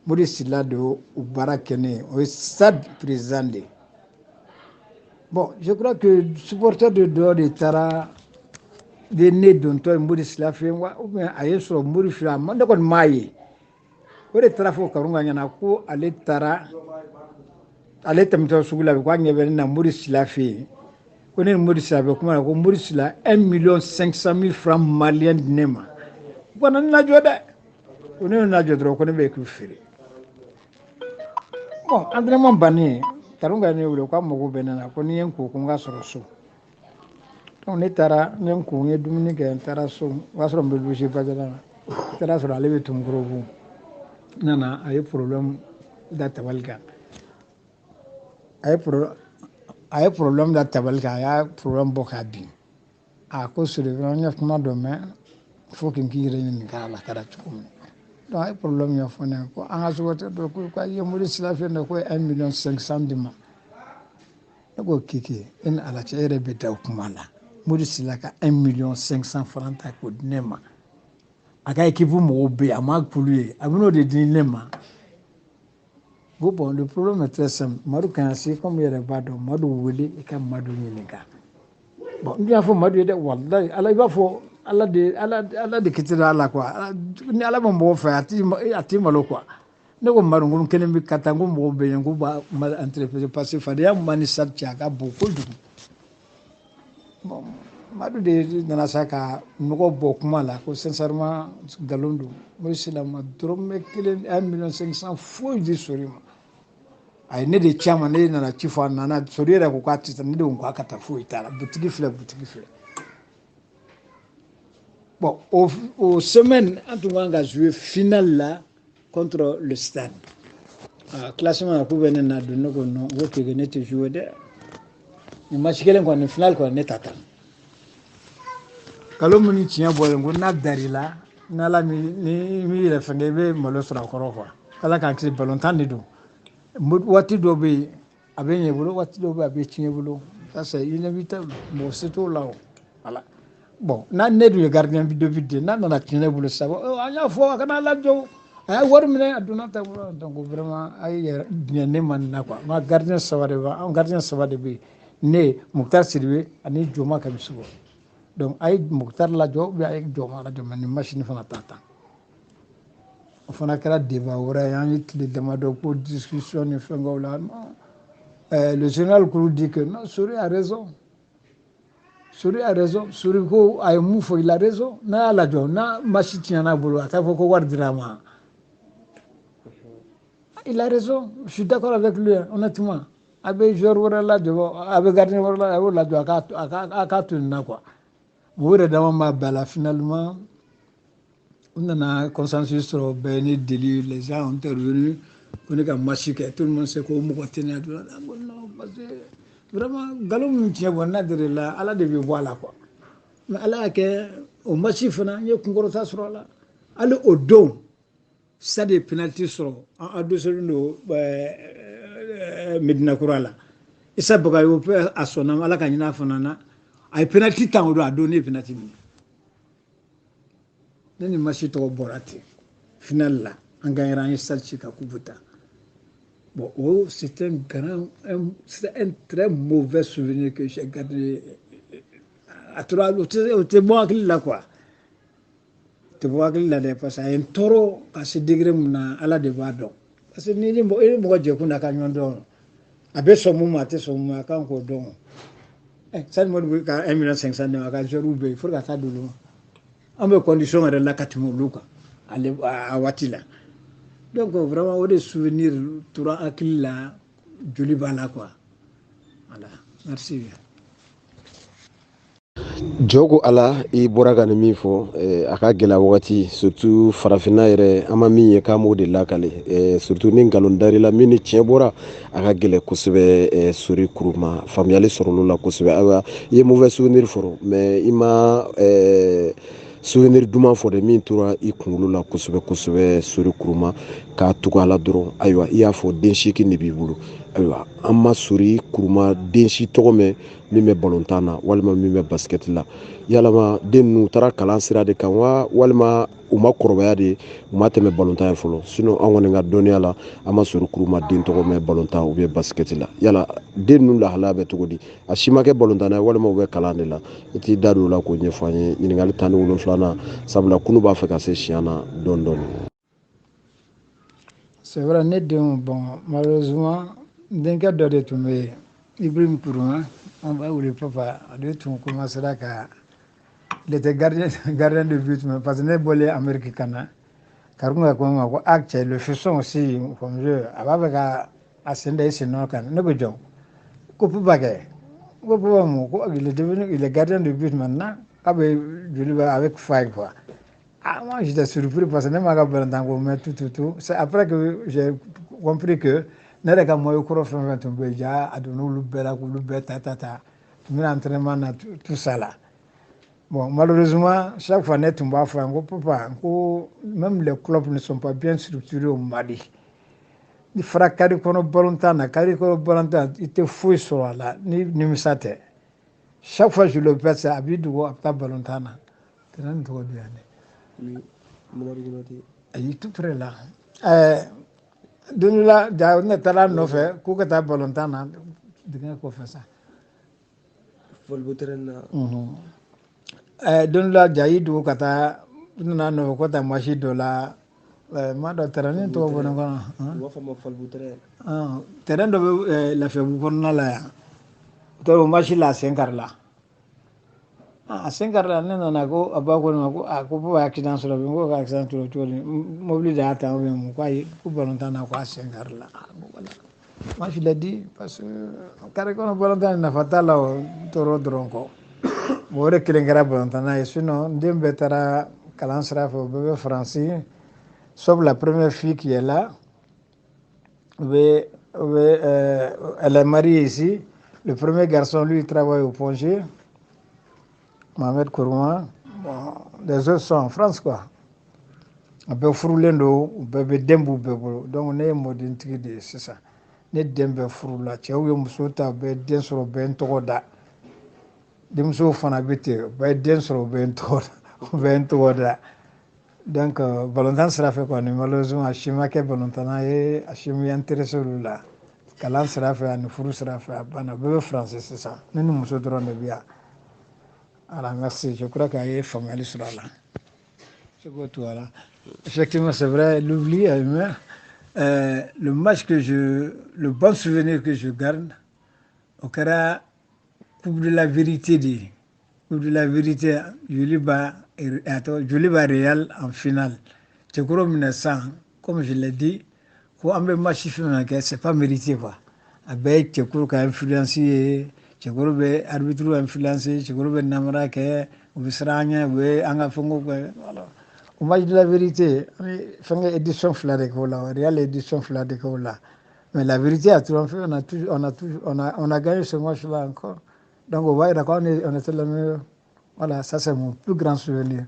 Modici la de y'o baara kɛ ne ye o ye stade président de ye bon je crois que supporter de dɔ de taara de ne dontɔ ye Modici la fɛ yen wa ou bien a ye sɔrɔ Modi fɛ yen ne kɔni m'a ye o de taara fɔ Karunga ɲɛna ko ale tɛmɛtɔ sugu la ko a ɲɛ bɛ ne na Modici la fɛ yen ko ne ni Modici la bɛ kuma na ko Modici la 1,500,000 francs maliens di ne ma ko kana ne lajɔ dɛ ko ne lajɔ dɔrɔn ko ne bɛ k'u feere bon entraînement bannen Karunga ye ne wele k'a mago bɛ ne na ko ni n ye n ko ko n ka sɔrɔ so donc ne taara n ye n ko n ye dumuni kɛ n taara so o y'a sɔrɔ n bɛ loger Bajala la n taara sɔrɔ ale bɛ Tomikɔrɔbugu n nana a ye problème da tabali kan a ye problème da tabali kan a y'a problème bɔ k'a bin a ko Sule n ye kuma dɔ mɛn il faut que n k'i yɛrɛ ɲininka a la kɛra cogo min donc a ye problème ɲɛfɔ ne ye ko an ka supporter dɔ ko ayi Modici la fɛ yen ko 1,500,000 di ma ne ko Keke e ni Ala cɛ e yɛrɛ bɛ da o kuma la Modici la ka 1,500,000 francs ta k'o di ne ma a ka équipe mɔgɔw bɛ yen a ma k'olu ye a bɛn'o de di ne ma ko bon le problème est très simple Madu kan se comme yɛrɛ b'a dɔn Madu wele i ka Madu ɲininka bon n y'a fɔ Madu ye dɛ walayi Ala i b'a fɔ Ala de kitira Ala quoi ni Ala ma mɔgɔ fɛ a t'i malo quoi ne ko Madu n ko kelen bɛ ka taa n ko mɔgɔw bɛ yen k'u b'a entreprendre parce que fadenya man ni sari cɛ a ka bon kojugu bon Madu de nana sa ka nɔgɔ bɔ kuma la ko sincèrement nkalon don Modici la ma dɔrɔmɛ kelen 1,500,000 foyi di Sori ma a ye ne de ci a ma ne nana ci fɔ a nana Sori yɛrɛ ko k'a tɛ taa ne de ko k'a ka taa foyi t'a la butigi filɛ bon o semaine an tun kan ka jouer finale la contre le stade classement k'u bɛ ne na don ne ko non n ko Keke ne tɛ jouer dɛ nin match kelen kɔni finale kɔni ne ta ta nkalon min ni tiɲɛ bɔlen ko n'a dar'i la n'Ala ni yɛrɛ fɛngɛ i bɛ malo sɔrɔ a kɔrɔ quoi Ala k'an kisi ballontan de don waati dɔ bɛ yen a bɛ ɲɛ i bolo waati dɔ bɛ yen a bɛ tiɲɛ i bolo ça c'est inévitable mɔgɔ se t'o la o voilà bon n'a ne dun ye gardien de but de n'a nana tiɲɛ ne bolo sisan an y'a fɔ a kana lajɔ a ye wari minɛ a donna ta bolo donc vraiment a ye diɲɛ ne ma nin na quoi n ka gardien saba de bɛ yen ne Mukutari Sidibe ani Joma Kamisiko donc a ye Mukutari lajɔ ou bien a ye Joma lajɔ mais nin match nin fana t'a ta o fana kɛra débat wɛrɛ ye an ye tile damadɔ ko discussion ni fɛnkɛw la le général Kuru dit que non Sori a raison Sori ko a ye mun fɔ il a raison n'a y'a lajɔ n'a match tiɲɛna a bolo a t'a fɔ ko wari dira a ma il a raison je suis d'accord avec lui honnêtement a bɛ joueur wɛrɛ lajɔ a bɛ gardien wɛrɛ lajɔ a y'o lajɔ a k'a to nin na quoi o yɛrɛ dama ma bɛn a la finalement u nana consensus sɔrɔ bɛɛ ni Deli les gens ont intervenu ko ne ka match kɛ tout le monde sait ko mɔgɔ tɛ ne la ko non parce que vraiment nkalon min tiɲɛ bɔ n'a deli la Ala de bɛ bɔ a la quoi mais Ala y'a kɛ o match fana n ye kunkɔrɔta sɔrɔ a la hali o don ça des penalty sɔrɔ an dɛsɛlen don Medina Kura la Issa Bagayogo peut à son nom ala ka ɲin'a fana na a ye penalty tan o don a don ne ye penalty minɛ ne ni match tɔgɔ bɔra ten finale la an gagnera an ye salle ci ka coupe ta bon c'est un très mauvais souvenir que j'ai gardé a tora o tɛ bɔ hakili la quoi tɛ bɔ hakili la dɛ parce que a ye n tɔɔrɔ ka se degré min na ala de b'a dɔn parce que ni mɔgɔ jɛkun na ka ɲɔgɔn dɔn a bɛ sɔn mun ma a tɛ sɔn mun ma a kan k'o dɔn sani Modibo ka 1 500 000 a ka joueur bɛ yen fo ka taa d'olu ma an bɛ condition yɛrɛ la ka tɛmɛ olu kan a waati la donc vraiment o de souvenir tora hakili la joli b'a la quoi voilà merci. Jogo ala I bɔra ka nin min fɔ a ka gɛlɛ wagati surtout farafinna yɛrɛ an ma min ye k'an b'o de lakale surtout ni nkalon darila min ni tiɲɛ bɔra a ka gɛlɛ kosɛbɛ Sori Kuruma faamuyali sɔrɔlo la kosɛbɛ ayiwa I ye mauvais souvenir fɔrɔ mais I ma souvenir duman fɔ de min tora I kunkolo la kosɛbɛ kosɛbɛ Sori Kuruma k'a tugu a la dɔrɔn ayiwa I y'a fɔ den 8 de b'i bolo ayiwa an ma Sori Kuruma den 8 tɔgɔ mɛn min bɛ balontan na walima min bɛ basket la yalama den ninnu taara kalan sira de kan wa walima u ma kɔrɔbaya de u ma tɛmɛ balontan ye fɔlɔ sinon an kɔni ka dɔnniya la an ma Sori Kuruma den tɔgɔ mɛn balontan ou bien basket la yala den ninnu lahalaya bɛ cogo di a si ma kɛ balontan na ye walima u bɛ kalan de la I t'i da don o la k'o ɲɛfɔ an ye ɲininkali 17nan sabula kunu b'a fɛ ka se siɲɛ na dɔɔni dɔɔni. C'est vrai ne denw bon malheureusement denkɛ dɔ de tun bɛ yen Ibrahim Kuruma on va wele papa ale tun commencera ka il était gardien de but mais parce que ne bɔlen Amérique ka na Karun ka ko n ma ko cɛ le fiston aussi comme jeu a b'a fɛ ka a sen da I sen nɔ kan ne ko jɔn ko papa kɛ ko papa mun ko il est gardien de but maintenant k'a bɛ joli bɛ avec faille quoi. Ah, moi j'étais surpris parce que ne m'a ka balontan ko mɛn tout c'est après que j'ai compris que ne yɛrɛ ka maillot kɔrɔ fɛn fɛn tun bɛ yen ja a donna olu bɛɛ la k'olu bɛɛ ta tun bɛna entraînement na tout ça là bon malheureusement chaque fois ne tun b'a fɔ n ko papa ko même les clubs ne sont pas bien structurés au Mali ni fɔra kari kɔnɔ balontan na kari kɔnɔ balontan I tɛ foyi sɔrɔ a la ni nimisa tɛ chaque fois je le pèse a b'i dogo a bɛ taa balontan na tɛnɛ nin tɔgɔ de yan dɛ ayi tout près là don dɔ la ja ne taara a nɔfɛ k'u ka taa balontan na dingɛ kɔfɛ sa don dɔ la ja y'i dogo ka taa u nana a nɔfɛ ko taa masi dɔ la maa dɔ terrain tɔgɔ bɔ ne kɔnɔ terrain dɔ bɛ Lafiyabugu kɔnɔna la yan o tora o masi la a sen karila a sen karila ne nana ko a ba ko ne ma ko papa accident sɔrɔ bi n ko ka accident sɔrɔ cogo di mobili de y'a ta ou bien mun ko ayi ko balontan na ko a sen karila moi je l'ai dit parce que kari kɔnɔ balontan nafa t'a la o tɔɔrɔ dɔrɔn kɔ bon o de kelen kɛra balontan na ye sinon n den bɛɛ taara kalan sira fɛ o bɛɛ bɛ Faransi sauf la première fille qui est là elle est mariée ici le premier garçon lui il travaille au Ponger Mohamed Kourouma bon les autres sont en France quoi a bɛɛ furulen don u bɛɛ bɛ den b'u bɛɛ bolo donc ne ye mɔdentigi de ye sisan ne den bɛɛ furu la cɛw ye muso ta u bɛɛ den sɔrɔ u bɛɛ n tɔgɔ da denmusow fana bɛ ten u bɛɛ den sɔrɔ u bɛɛ n tɔgɔ da donc balontan sira fɛ kɔni malheureusement a si ma kɛ balontanna ye a si mi intéressé olu la kalan sira fɛ ani furu sira fɛ a banna u bɛɛ bɛ France sisan ne ni muso dɔrɔn de bɛ yan voilà merci je crois qu'a ye faamuyali sɔrɔ a la c'est quoi tout voilà effectivement c'est vrai l'oubli est humain le match le bon souvenir que je garde au kɛra coupe de la vérité de ye coupe de la vérité joli b'a Real en finale cɛkɔrɔ minɛ san comme je l'ai dit ko an bɛ match fɛn kɛ c'est pas mérité quoi a bɛɛ ye cɛkɔrɔ ka influence ye cɛkɔrɔ bɛ arbitre influence cɛkɔrɔ bɛ namara kɛ u bɛ siran an ɲɛ u bɛ an ka fɛnko kɛ voilà au match de la vérité an bɛ fɛnkɛ édition 2 de kɛ o la Real édition 2 de kɛ o la mais la vérité a triomphé on a gagné ce match là encore donc on va dire qu'on était le meilleur voilà ça c'est mon plus grand souvenir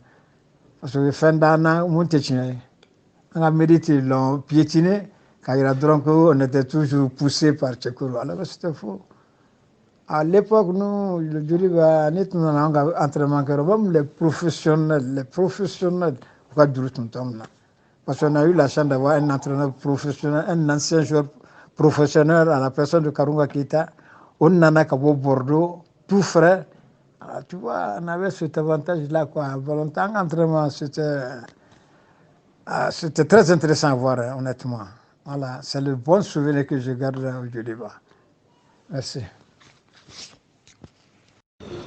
parce que fɛn d'an na mun tɛ tiɲɛ ye un mérite, ils l'ont piétiné, car il a donc on était toujours poussé par Tchekourou. Alors c'était faux. À l'époque, nous, le Djoliba, nous avons un entraînement les professionnels, pourquoi parce qu'on a eu la chance d'avoir un entraîneur professionnel, un ancien joueur professionnel à la personne de Karunga Keita. On en a qu'à Bordeaux, tout frais. Alors, tu vois, on avait cet avantage-là, quoi. Volontaire, entraînement, c'était très intéressant à voir, hein, honnêtement. Voilà, c'est le bon souvenir que je garde aujourd'hui. Merci.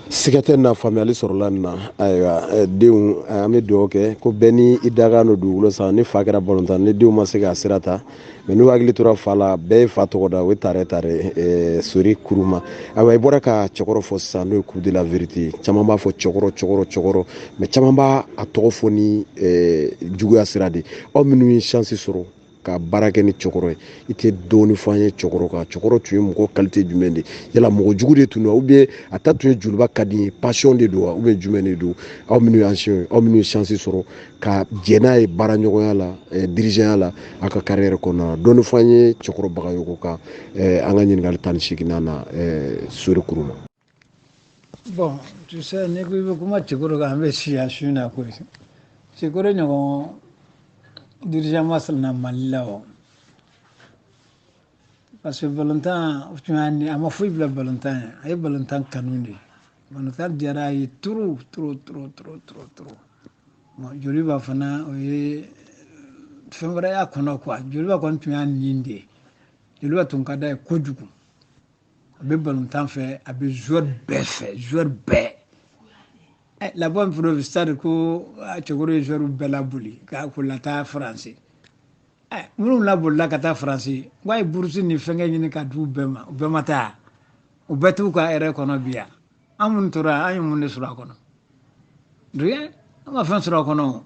Sigatɛ na faamuyali sɔrɔla nin na ayiwa denw an bɛ dugawu kɛ ko bɛɛ ni i da kan don dugukolo san ni fa kɛra balontan ni denw ma se k'a sira ta mɛ n'u hakili tora fa la bɛɛ ye fa tɔgɔ da o ye tare sori kuruma ayiwa i bɔra ka cɛkɔrɔ fɔ sisan n'o ye coup de la vérité caman b'a fɔ cɛkɔrɔ mɛ caman b'a a tɔgɔ fɔ ni juguya sira de aw minnu ye chance sɔrɔ ka baara kɛ ni cɛkɔrɔ ye i tɛ dɔɔni fɔ an ye cɛkɔrɔ kan cɛkɔrɔ tun ye mɔgɔ qualité jumɛn de yala mɔgɔ jugu de tun don ou bien a ta tun ye joliba ka di ye passion de don wa ou bien jumɛn de don aw minnu ye ancien ye aw minnu ye chance sɔrɔ ka jɛ n'a ye baara ɲɔgɔnya la dirigeant la a ka carrière kɔnɔna na dɔɔni fɔ an ye cɛkɔrɔ Bagayogo kan an ka ɲininkali 18 na Sori Kuruma. Bon, tu sais, ne ko i bɛ kuma cɛkɔrɔ kan an bɛ siya su na koyi cɛkɔrɔ ɲɔgɔn dirigeant ma sɔrɔ na Mali la o parce que balontan a ma foyi bila balontan ye a ye balontan kanu de balontan diyara a ye trop bon Joliba fana o ye fɛn wɛrɛ y'a kɔnɔ quoi Joliba kɔni tun y'a nin de ye Joliba tun ka d'a ye kojugu a bɛ balontan fɛ a bɛ joueur bɛɛ fɛ joueur bɛɛ là-bas on stade ko cɛkɔrɔ ye joueur bɛɛ laboli k'o la taa France minnu labolila ka taa France n ko a ye bourse ni fɛnkɛ ɲini ka di u bɛɛ ma u bɛɛ ma taa u bɛɛ t'u ka hɛrɛ kɔnɔ bi yan an minnu tora an ye mun de sɔrɔ a kɔnɔ rien an ma fɛn sɔrɔ a kɔnɔ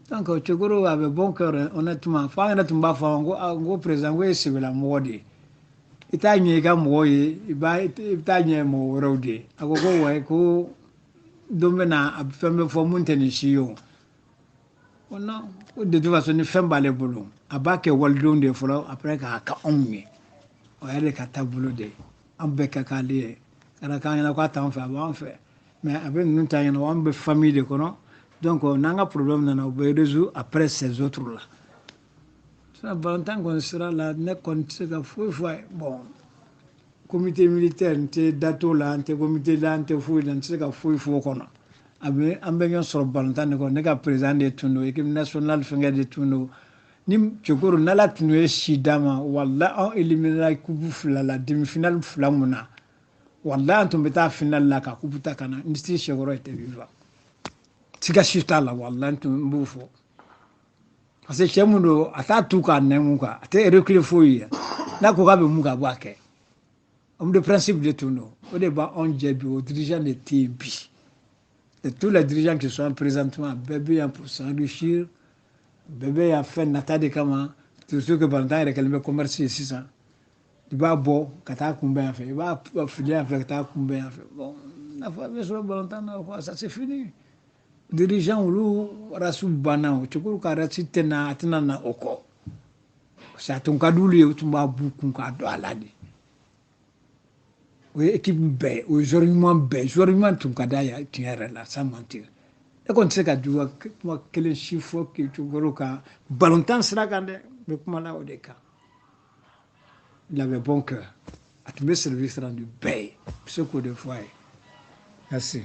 donc cɛkɔrɔ a bɛ bon cœur honnêtement fo an yɛrɛ tun b'a fɔ n ko président ko e ye sɛbɛlamɔgɔ de ye i t'a ɲɛ i ka mɔgɔw ye i bɛ taa ɲɛ mɔgɔ wɛrɛw de ye a ko wayi ko don bɛ na fɛn bɛ fɔ mun tɛ nin si ye o non ko de toute façon ni fɛn b'ale bolo a b'a kɛ walidenw de ye fɔlɔ après k'a kɛ anw ye o y'ale ka taabolo de ye an bɛɛ ka k'ale ye kana k'an ɲɛna k'a t'an fɛ a b'an fɛ mais a bɛ ninnu ta ɲɛna an bɛ famille de kɔnɔ donc n'an ka problème nana o bɛ résoudre après ces autres là sinon balontan kɔni sira la ne kɔni tɛ se ka foyi fɔ a ye bon comité militaire n tɛ date o la n tɛ comité la n tɛ foyi la n tɛ se ka foyi fɔ o kɔnɔ an bɛ ɲɔgɔn sɔrɔ balontan de kɔnɔ ne ka président de tun don équipe nationale fɛnkɛ de tun don ni cɛkɔrɔ n'ala tun ye si d'a ma walahi an éliminera coupe fila la demi-finale fila mun na walahi an tun bɛ taa finale la ka coupe ta ka na ni si cɛkɔrɔ était vivant siga si t'a la walahi n tun b'o fɔ parce que cɛ mun don a t'a tu k'a nɛmu quoi a tɛ reculer foyi ye n'a ko k'a bɛ mun kɛ a b'a kɛ homme de principe de tun don o de b'anw jɛ bi o dirigeant de tɛ yen bi et tous les dirigeants qui sont présentement bɛɛ bɛ yan pour s'enrichir bɛɛ bɛ yan fɛn nata de kama surtout que balontan yɛrɛ kɛlen bɛ commerce ye sisan i b'a bɔ ka taa kunbɛn yan fɛ i b'a fili yan fɛ ka taa kunbɛn yan fɛ bon nafa bɛ sɔrɔ balontan na quoi ça c'est fini dirigeant olu race banna o cɛkɔrɔ ka race tɛna a tɛna na o kɔ parce que a tun ka di olu ye u tun b'a b'u kun k'a don a la de o ye équipe bɛɛ o ye joueur ɲuman bɛɛ joueur ɲuman tun ka d'a ye tiɲɛ yɛrɛ la sans mentir e kɔni tɛ se ka juguya kuma kelen si fɔ cɛkɔrɔ kan balontan sira kan dɛ n bɛ kuma la o de kan il avait bon cœur a tun bɛ service rendu bɛɛ ye n bɛ se k'o de fɔ a ye merci.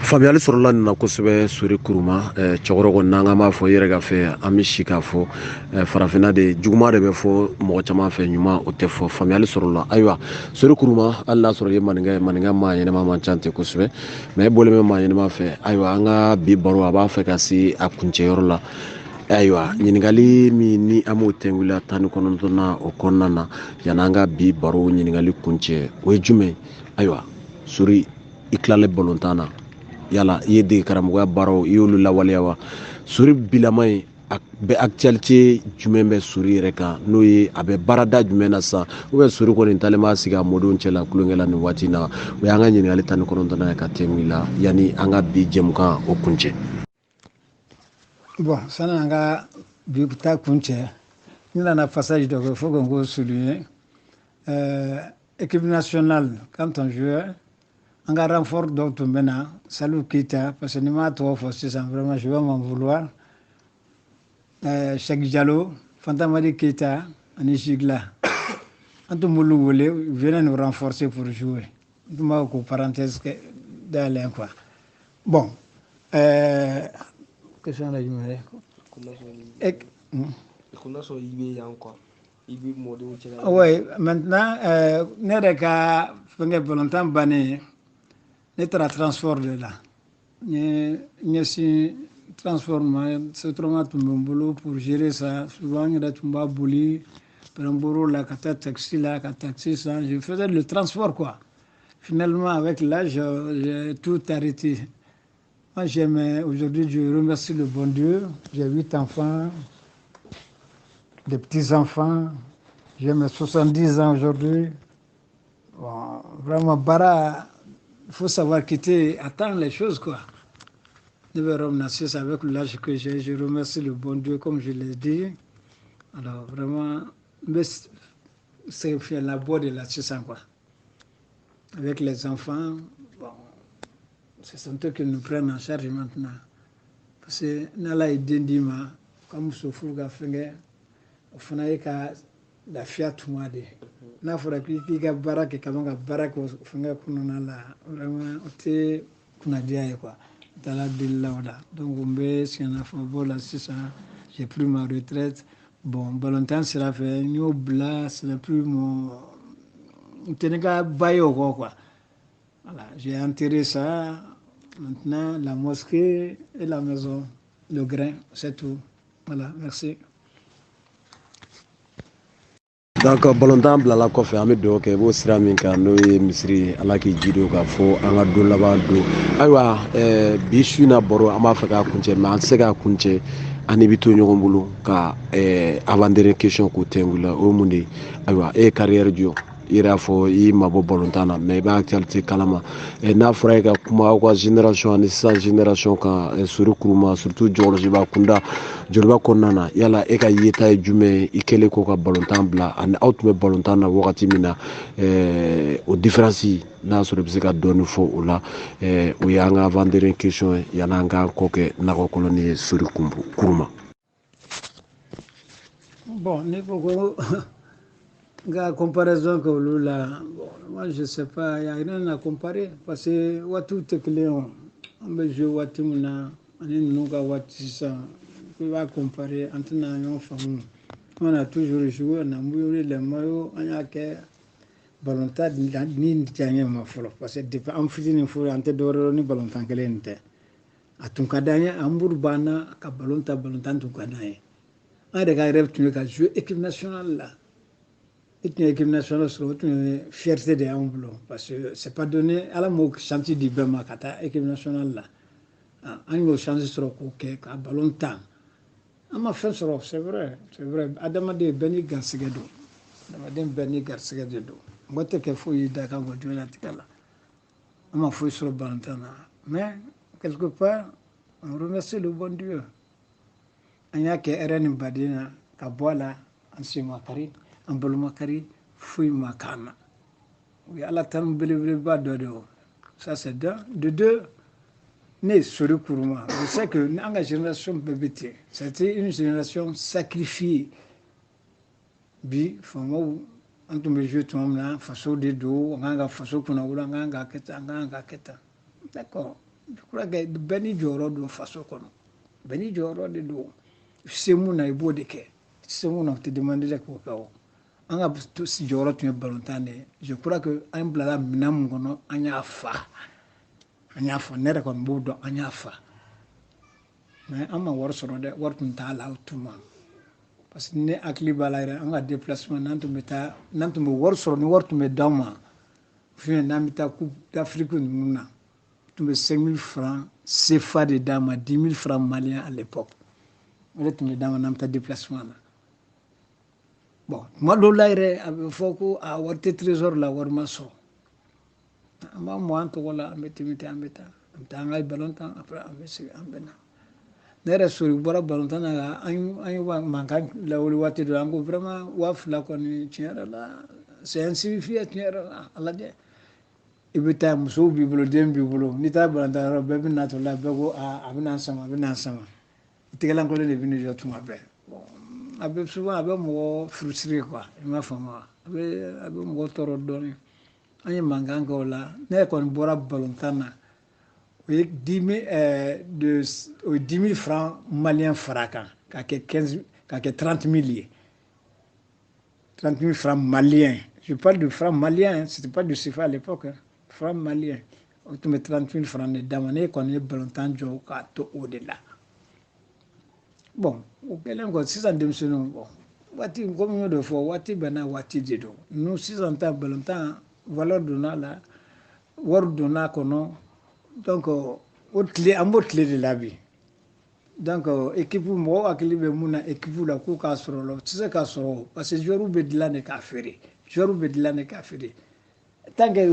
faamuyali sɔrɔla nin na kosɛbɛ Sori Kuruma cɛkɔrɔ kɔni n'an ka b'a fɔ i yɛrɛ ka fɛ an bɛ si k'a fɔ farafinna de juguman de bɛ fɔ mɔgɔ caman fɛ ɲuman o tɛ fɔ faamuyali sɔrɔla ayiwa Sori Kuruma hali n'a sɔrɔ i ye maninka maa ɲɛnɛma man ca ten kosɛbɛ mais e bɔlen bɛ maa ɲɛnɛma fɛ ayiwa an ka bi baro a b'a fɛ ka se a kuncɛyɔrɔ la ayiwa ɲininkali min ni an b'o tɛnkuya 19 o kɔnɔna na yan'an ka bi baro ɲininkali kuncɛ o ye jumɛn ayiwa Sori i tilalen balontan na yala i ye dege karamɔgɔya baaraw i y'olu lawaleya wa Sori bilama in a bɛ actualité jumɛn bɛ Sori yɛrɛ kan n'o ye a bɛ baarada jumɛn na sisan ou bien Sori kɔni ntalen b'a sigi a mɔdenw cɛla kulonkɛ la nin waati in na o y'an ka ɲininkali 19 ye ka tɛmɛ i la yanni an ka bi jɛmukan o kuncɛ. Bon, ça n'a pas vu que ta kunche. Il a un passage de il faut qu'on go souligner. Équipe nationale, quand on joue, on a renfort d'autres maintenant. Salut Kita, parce que nous m'avons trop forcé, vraiment, je vais m'en vouloir. Cheikh Diallo, Fantamadi Keita, Ani Gigla. En tout cas, viennent nous renforcer pour jouer. Tout le monde, parenthèse, d'aller quoi. Bon, question là, je me oui, maintenant, n'est qu'à faire volontairement banni, n'est pas transport de là. N'y si transformer, c'est trop tout mon boulot pour gérer ça. Souvent, il y a tout mon boulot, par un bureau là, quand taxi là, quand taxi ça, je faisais le transport quoi. Finalement, avec l'âge, j'ai tout arrêté. Moi, j'aime, aujourd'hui, je remercie le bon Dieu. J'ai 8 enfants, des petits-enfants. J'ai mes 70 ans aujourd'hui. Bon, vraiment, Bara, il faut savoir quitter, attendre les choses, quoi. Je vais remercier avec l'âge que j'ai. Je remercie le bon Dieu, comme je l'ai dit. Alors, vraiment, c'est fait la boîte de la 600, quoi. Avec les enfants, bon, c'est eux qui nous prennent en charge maintenant. Parce que nala idendima comme sofuga fenge ofuna ka la fiat moade na fora ki ka baraka kama ka baraka fenge kunona la vraiment ote kuna dia quoi dala dilawda donc mbe sina fo bola sisa j'ai pris ma retraite bon Valentin sera fait nyo bla c'est plus mon tenega bayo quoi voilà j'ai enterré ça. Maintenant, la mosquée et la maison, le grain, c'est tout. Voilà, merci. donc balontan bilala kɔfɛ an bɛ dugawu kɛ i b'o sira min kan n'o ye misiri ye ala k'i jidi k'a fɔ an ka don laban don ayiwa bi su in na baro an b'a fɛ k'a kuncɛ mɛ an tɛ se k'a kuncɛ ani bi to ɲɔgɔn bolo ka avant-dernière question k'o tɛngu la o ye mun de ye ayiwa e ye carrière jɔ i yɛrɛ y'a fɔ i mabɔ balontan na mɛ i b'a actualité kalama n'a fɔra e ka kuma aw ka génération ani sisan génération kan sori kuruma surtout jɔkɔlɔsiba kunda joliba kɔnɔna na yala e ka yeta ye jumɛn ye i kɛlen ko ka balontan bila ani aw tun bɛ balontan na wagati min na o différence n'a sɔrɔ i bɛ se ka dɔɔni fɔ o la o ye an ka avant-dernière question ye yan'an k'an kɔ kɛ nakɔ kɔnɔni ye sori kuruma. Bon, niveau la comparaison que vous là, bon, moi je sais pas, il n'y a rien à comparer parce que tout est clair. On peut jouer Watu Muna, on est nous à Watu ça. On va comparer entre nous famille. On a toujours joué, on a mouillé les maillots, on a que volontaire ni tient ma folle parce que depuis en fait il faut ante d'or ni volontaire qu'elle est. A tout cas d'ailleurs, Hambourg bana, ka volontaire tout cas d'ailleurs. On a des rêves tu veux jouer équipe nationale là. L'équipe nationale c'est une fierté de Hambourg parce que c'est pas donné à la mot chantier du Bema kata équipe nationale là. On a changé sur le côté, ka volontaire. On m'a fait sur c'est vrai. Adamade Beni Garcigedo. Adamade Beni Garcigedo. Moi t'es qu'il faut y d'accord avec Dieu là tikala. On m'a fait sur le volontaire. Mais quelque part, on remercie le bon Dieu. On y a que Eren Badina, Kabola, Ansi Makari, Ambolo Makari, Fui Makana. Oui, à la terme, ça c'est deux. De deux, né sur le Kourouma. Je sais que la génération BBT, c'était une génération sacrifiée. Bi, Famo, en tout cas, tout le monde, façon de dos, on a façon qu'on a eu, on a keta. D'accord. Je crois que Beni Joro de façon qu'on a. Beni Joro de dos. C'est mon aïbo de que. C'est mon te demander de quoi. On a tous Joro tu es balontané. Je crois que un blala minam gono anya fa. Anya fa nera kon bodo anya fa. Mais on m'a voir sur le work m'tala outuma. Parce que ne akli balaire on a déplacement nantu meta nantu me war sur ni work me dama. Fini namita coupe d'Afrique nuna. Tu me 5 000 francs CFA de dama 10 000 francs maliens à l'époque. On est tombé dans un déplacement. Bon, moi, il faut que à avoir trésor la war maso. Moi, en tout cas, je me suis mis en bêta. Je me suis mis en bêta. Après, je me suis mis en bêta. ne yɛrɛ sori bɔra balontan na la an ye mankan lawuli waati dɔ an ko vraiment 2000 kɔni tiɲɛ yɛrɛ la c'est insignifiant tiɲɛ yɛrɛ la a lajɛ i bɛ taa musow b'i bolo den b'i bolo n'i taara balontan yɔrɔ bɛɛ bɛ natɔ la bɛɛ ko a bɛ n'an sama a bɛ n'an sama tɛgɛlankolon de bɛ ne jɔ tuma bɛɛ a bɛ souvent a bɛ mɔgɔ frustrer quoi i m'a faamu wa a bɛ mɔgɔ tɔɔrɔ dɔɔnin an ye mankan kɛ o la ne yɛrɛ kɔni bɔra balontan na o ye 10 000 francs maliens fara kan k'a kɛ 30 000 ye 30 000 francs maliens je parle de francs maliens c'était pas du CFA à l'époque francs maliens o tun bɛ 30 000 francs de d'a ma ne kɔni ye balontan jɔ k'a to o de la bon o kɛlen kɔ sisan denmisɛnninw bɔn waati komi n y'o de fɔ waati bɛɛ n'a waati de don ninnu sisan ta balontan valeur donna la wari donna a kɔnɔ donc o tile an b'o tile de la bi donc équipe mɔgɔw hakili bɛ mun na équipe la k'u k'a sɔrɔ la o tɛ se k'a sɔrɔ parce que joueur bɛ dilan de k'a feere joueur bɛ dilan de k'a feere tant que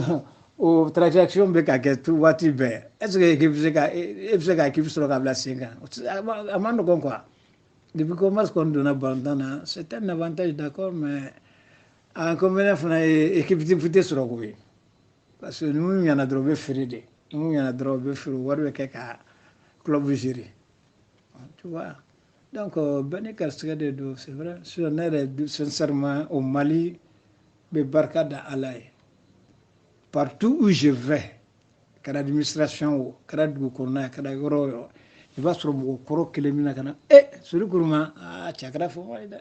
o transaction bɛ ka kɛ waati bɛɛ est ce que équipe bɛ se ka équipe sɔrɔ ka bila sen kan a ma nɔgɔn quoi depuis que Mars kɔni donna balontan na c'est un avantage d'accord mais a inconvénient fana ye équipe tɛ sɔrɔ ko ye parce que ni mun ɲɛna dɔrɔn u bɛ feere de ni mun ɲɛna dɔrɔn u bɛ feere wari bɛ kɛ ka club gérer tu vois donc bɛɛ ni garisɛgɛ de don c'est vrai sinon ne yɛrɛ sincèrement au Mali bɛ barika da Ala ye partout où je vais kɛra administration o kɛra dugu kɔnɔna ye kɛra yɔrɔ o yɔrɔ i b'a sɔrɔ mɔgɔ kɔrɔ kelen min na ka na Sori Kuruma cɛ a kɛra fama ye dɛ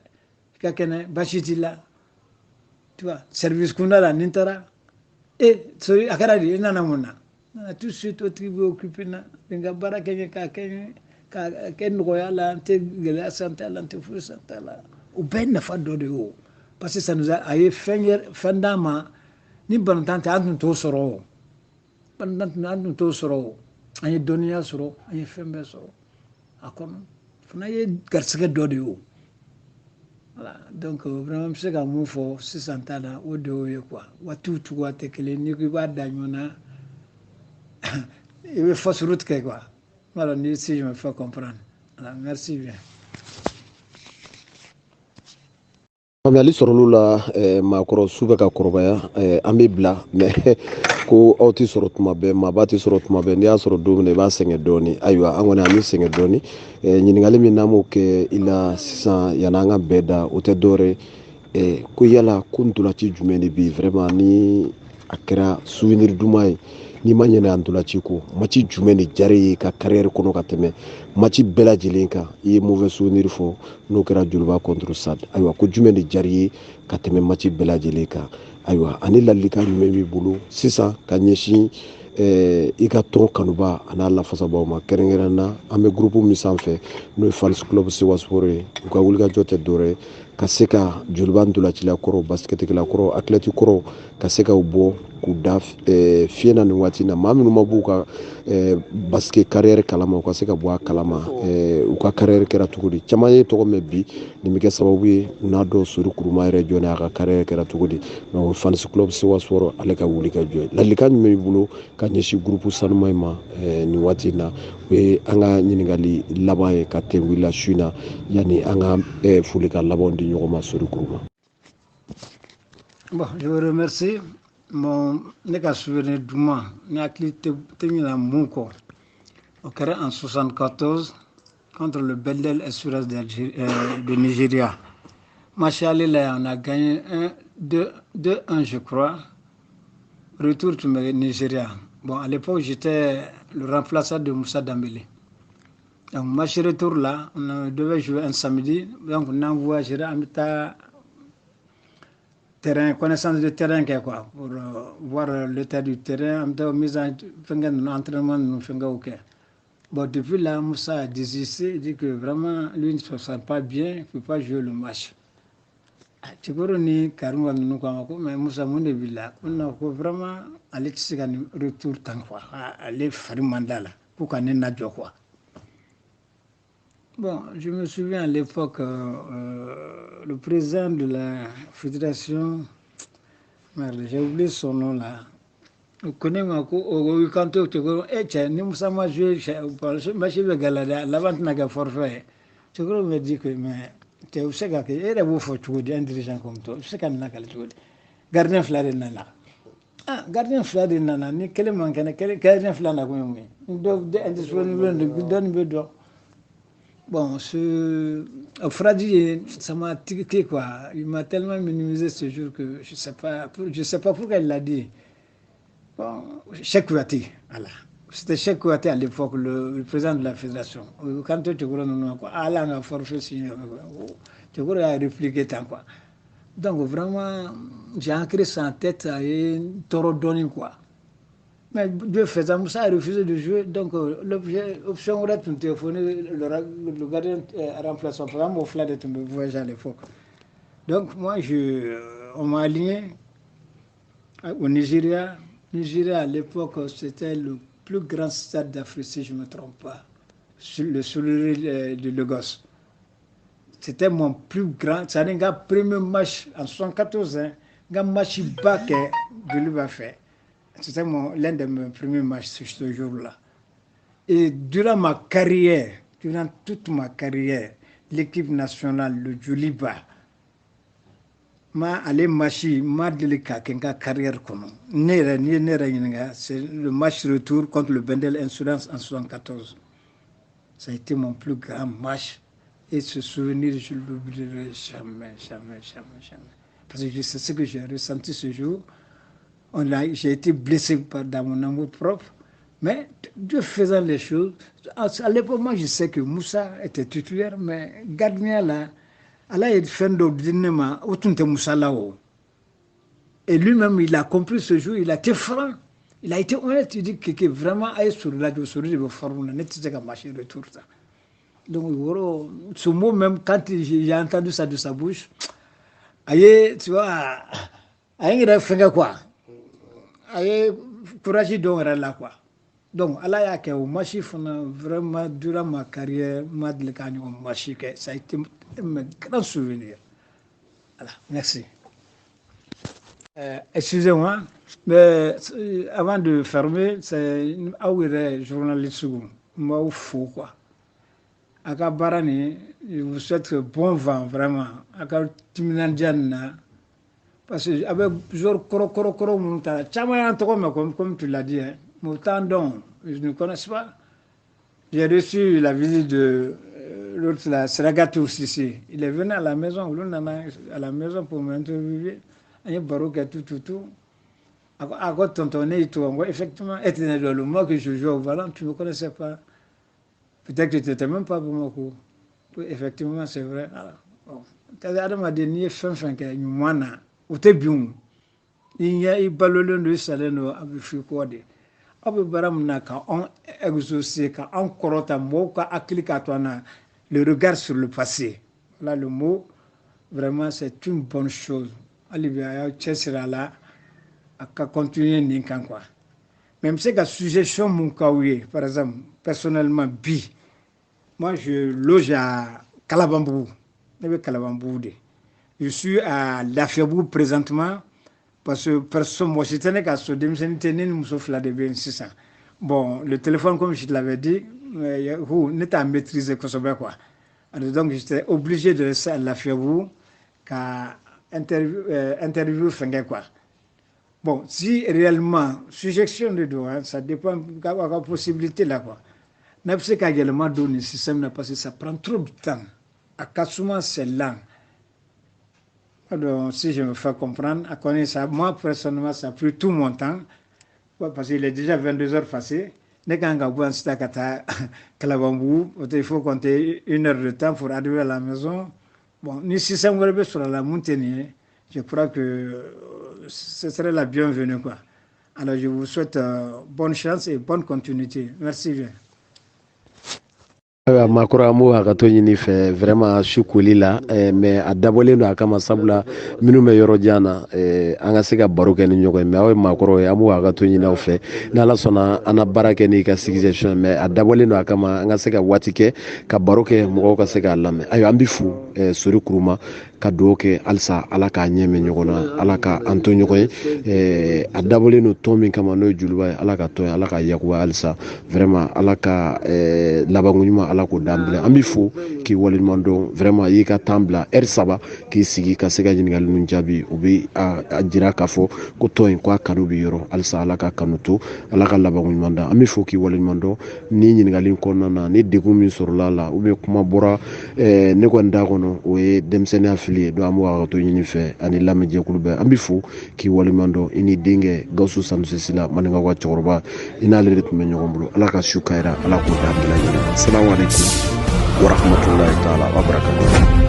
i ka kɛnɛ baasi t'i la tu vois service kunda la ni n taara Sori a kɛra di i nana mun na nana tout de suite o tigi bɛ occupé na n ka baara kɛ n ye k'a kɛ n ye k'a kɛ nɔgɔya la n tɛ gɛlɛya san t'a la n tɛ foyi san t'a la o bɛɛ ye nafa dɔ de ye o parce que ça nous a ye fɛn d'an ma ni balontan tɛ an tun t'o sɔrɔ o balontan an tun t'o sɔrɔ o an ye dɔnniya sɔrɔ an ye fɛn bɛɛ sɔrɔ a kɔnɔ fana ye garisɛgɛ dɔ de ye o voilà donc vraiment n bɛ se ka mun fɔ sisan ta la o de y'o ye quoi waatiw cogoya tɛ kelen n'i ko i b'a da ɲɔgɔn na i bɛ fausse route kɛ quoi voilà ni si je me fais comprendre voilà merci bien. faamuyali sɔrɔlu la maakɔrɔ su bɛ ka kɔrɔbaya an bɛ bila mais ko aw tɛ sɔrɔ tuma bɛɛ maaba tɛ sɔrɔ tuma bɛɛ n'i y'a sɔrɔ don min na i b'a sɛgɛn dɔɔni ayiwa an kɔni an bɛ sɛgɛn dɔɔni ɲininkali min n'an b'o kɛ i la sisan yanni an ka bɛɛ da o tɛ dɔwɛrɛ ko yala ko ntolanci jumɛn de bɛ yen vraiment ni a kɛra souvenir duman ye n'i ma ɲinɛ a ntolanci ko match jumɛn de diyara i ye ka carrière kɔnɔ ka tɛmɛ match bɛɛ lajɛlen kan i ye mauvais souvenir fɔ n'o kɛra Joliba contre Stade ayiwa ko jumɛn de diyara i ye ka tɛmɛ match bɛɛ lajɛlen kan ayiwa ani ladilikan jumɛn b'i bolo sisan ka ɲɛsin i ka tɔn kanuba a n'a lafasabaw ma kɛrɛnkɛrɛnnen na an bɛ groupe min sanfɛ n'o ye fans club Sewa Sport ye u ka wulikajɔ tɛ dɔwɛrɛ ye ka se ka Joliba ntolacila kɔrɔ basketikila kɔrɔ athlète kɔrɔ ka se ka u bɔ k'u da fiɲɛ na nin waati na maa minnu ma b'u ka basket carrière kalama u ka se ka bɔ a kalama u ka carrière kɛra cogo di caman ye tɔgɔ mɛn bi nin bɛ kɛ sababu ye u n'a dɔn Sori Kuruma yɛrɛ jɔn a ka carrière kɛra cogo di donc fans club Sewa Sport ale ka wulikajɔ ye ladilikan jumɛn b'i bolo ka ɲɛsin groupe sanuman in ma nin waati in na o ye an ka ɲininkali laban ye ka tɛn wulila su in na yanni an ka folikan labanw di ɲɔgɔn ma Sori Kuruma. Bon, je vous remercie. Ne ka souvenir duman ne hakili tɛ ɲinɛ mun kɔ o kɛra en 74 contre le Bendel Esperance de Nigeria. Match aller là, on a gagné 2-1 je crois. Retour to Nigeria. Bon, à l'époque, j'étais le remplaçant de Moussa Dambélé. Donc, match retour là, on devait jouer un samedi. Donc, on envoie Gérard Amita terrain, connaissance de terrain quoi, pour voir l'état du terrain, en mise en entraînement. Bon, depuis là, Moussa a désisté, il dit que vraiment, lui il ne se sent pas bien, il ne peut pas jouer le match. Tu vois, mais Moussa Moundebila, on a vraiment allé retour tant quoi, aller faire mandat là, pour qu'on ait n'a quoi. Bon, je me souviens à l'époque, le président de la fédération, merde, j'ai oublié son nom là, o connaît ma ko o quand tu ko e tiens ni musa ma joué ma chez galada l'avant n'a qu'à forfait tu ko me dit que mais tu sais que era vous faut tout un dirigeant comme toi c'est quand n'a qu'à tout gardien flare nana ah gardien flare nana ni quel manque na quel gardien flare na ko mi donc indisponible donne be do bon ce Fradi ça m'a tiqué quoi il m'a tellement minimisé ce jour que je sais pas pourquoi il l'a dit. Bon, Cheikh Kouyaté, voilà. C'était Cheikh Kouyaté à l'époque, le président de la fédération. Quand tu vois, Allah a forfait, tu vois, il a répliqué tant quoi. Donc vraiment, j'ai ancré ça en tête et taureau donné quoi. Mais Dieu faisant, Moussa a refusé de jouer, donc l'option aurait pu téléphoner, le gardien remplaçant, par exemple, au flanc de ton voyage à l'époque. Donc moi, on m'a aligné au Nigeria. Nigeria, à l'époque, c'était le plus grand stade d'Afrique, si je ne me trompe pas, le Souliri de Lagos. C'était mon plus grand, c'est un premier match en 1974, un match bas que Bilou a fait. C'était l'un de mes premiers matchs ce jour-là. Et durant ma carrière, durant toute ma carrière, l'équipe nationale, le Djoliba, ma ale match ma deli ka kɛ n ka carrière kɔnɔ ne yɛrɛ ni ye ne yɛrɛ ɲininka c'est le match retour contre le Bendel Insurance en 74. Ça a été mon plus grand match et ce souvenir je ne l'oublierai jamais, jamais, jamais, jamais. Parce que je sais ce que j'ai ressenti ce jour. J'ai été blessé dans mon amour propre, mais Dieu faisant les choses, à l'époque moi je sais que Moussa était titulaire, mais gardien là, Allah est fin d'ordinaire, autant que Moussa là-haut. Et lui-même, il a compris ce jour, il a été franc, il a été honnête, il dit que vraiment, aille sur la sur le forum, n'est pas qu'à marcher retour. Donc, ce mot, même quand j'ai entendu ça de sa bouche, aïe, tu vois, aïe, il a fait quoi? Aïe, courage donc là quoi. Donc, Allah y'a fait au marché, vraiment, durant ma carrière, ça a été un grand souvenir. Voilà, merci. Excusez-moi, mais avant de fermer, c'est un journaliste, moi, fou quoi. Aka Barani, je vous souhaite bon vent, vraiment. Aka Timinandiana, parce que avec plusieurs koro, comme tu l'as dit, hein, Moutandon, je ne connais pas. J'ai reçu la visite de l'autre, la Seragatou Sissi. Il est venu à la maison, pour m'interviewer. Il y a Barouk tout. À quoi tontonner et tout. Effectivement, était dans le mois que je joue au ballon, tu ne me connaissais pas. Peut-être que tu n'étais même pas pour mon coup. Effectivement, c'est vrai. Tu as dit, il y a fin que moi, ou t'es bien. Il y a eu ballon de salaire à Bifukwade. Abe baram na ka on exaucé ka on korota mo ka aklikatwana le regard sur le passé. Là le mot vraiment c'est une bonne chose. Alibia chesira là à continuer ninkan quoi. Même si la suggestion mon kaouye par exemple personnellement bi moi je loge à Kalabambou. Je suis à Lafiabou présentement. Parce que personne, moi, j'étais à ce bon, le téléphone, comme je te l'avais dit, n'est pas maîtrisé quoi. Alors, donc, j'étais obligé de rester à la Fiabou qu'à interview quoi. Bon, si réellement, suggestion de droit, ça dépend de la possibilité là quoi. N'a pas qu'à également donner le système, parce que ça prend trop de temps. À Kassouma, c'est lent. Alors, si je me fais comprendre, à connaître ça, moi personnellement, ça a pris tout mon temps, parce qu'il est déjà 22 heures passées. Dès qu'on a il faut compter 1 heure de temps pour arriver à la maison. Bon, ni si ça me sur la montagne, je crois que ce serait la bienvenue, quoi. Alors, je vous souhaite bonne chance et bonne continuité. Merci bien. Ayiwa maakɔrɔ an b'o hakɛto ɲini fɛ vraiment su koli la mais a dabɔlen don a kama sabula minnu bɛ yɔrɔ jan na an ka se ka baro kɛ ni ɲɔgɔn ye mais aw ye maakɔrɔ ye an b'o hakɛto ɲini aw fɛ n'Ala sɔnna an na baara kɛ n'i ka suggestion mais a dabɔlen don a kama an ka se ka waati kɛ ka baro kɛ mɔgɔw ka se k'a lamɛn ayiwa an bɛ fo Sori Kuruma ka dugawu kɛ halisa Ala k'a ɲɛ mɛn ɲɔgɔn na Ala ka an to ɲɔgɔn ye a dabɔlen don tɔn min kama n'o ye joliba ye Ala ka tɔn ye Ala ka yakuba halisa vraiment Ala ka labanko ɲuman Ala k'o d'an bɛɛ an bɛ fo k'i waleɲuman dɔn vraiment i y'i ka temps bila heure 3 k'i sigi ka se ka ɲininkali ninnu jaabi o bɛ a jira k'a fɔ ko tɔn in ko a kanu bɛ yɔrɔ halisa Ala ka kanu to Ala ka labanko ɲuman da an bɛ fo k'i waleɲuman dɔn ni ɲininkali in kɔnɔna na ni degun min sɔrɔla a la ou bien kuma bɔra ne kɔni da kɔnɔ o ye denmisɛnninya fili ye donc an b'o hakɛto ɲini fɛ ani lamɛnjɛkulu bɛɛ an bɛ fo k'i waleɲuman dɔn i ni denkɛ Gawusu Sanusi Sila Maninkaw ka cɛkɔrɔba i n'ale de tun bɛ ɲɔgɔn bolo Ala ka su kayira Ala k'o d'an bɛɛ lajɛlen ma. Salamu aleykum wa rahmatulahi taala wa barakatuhu.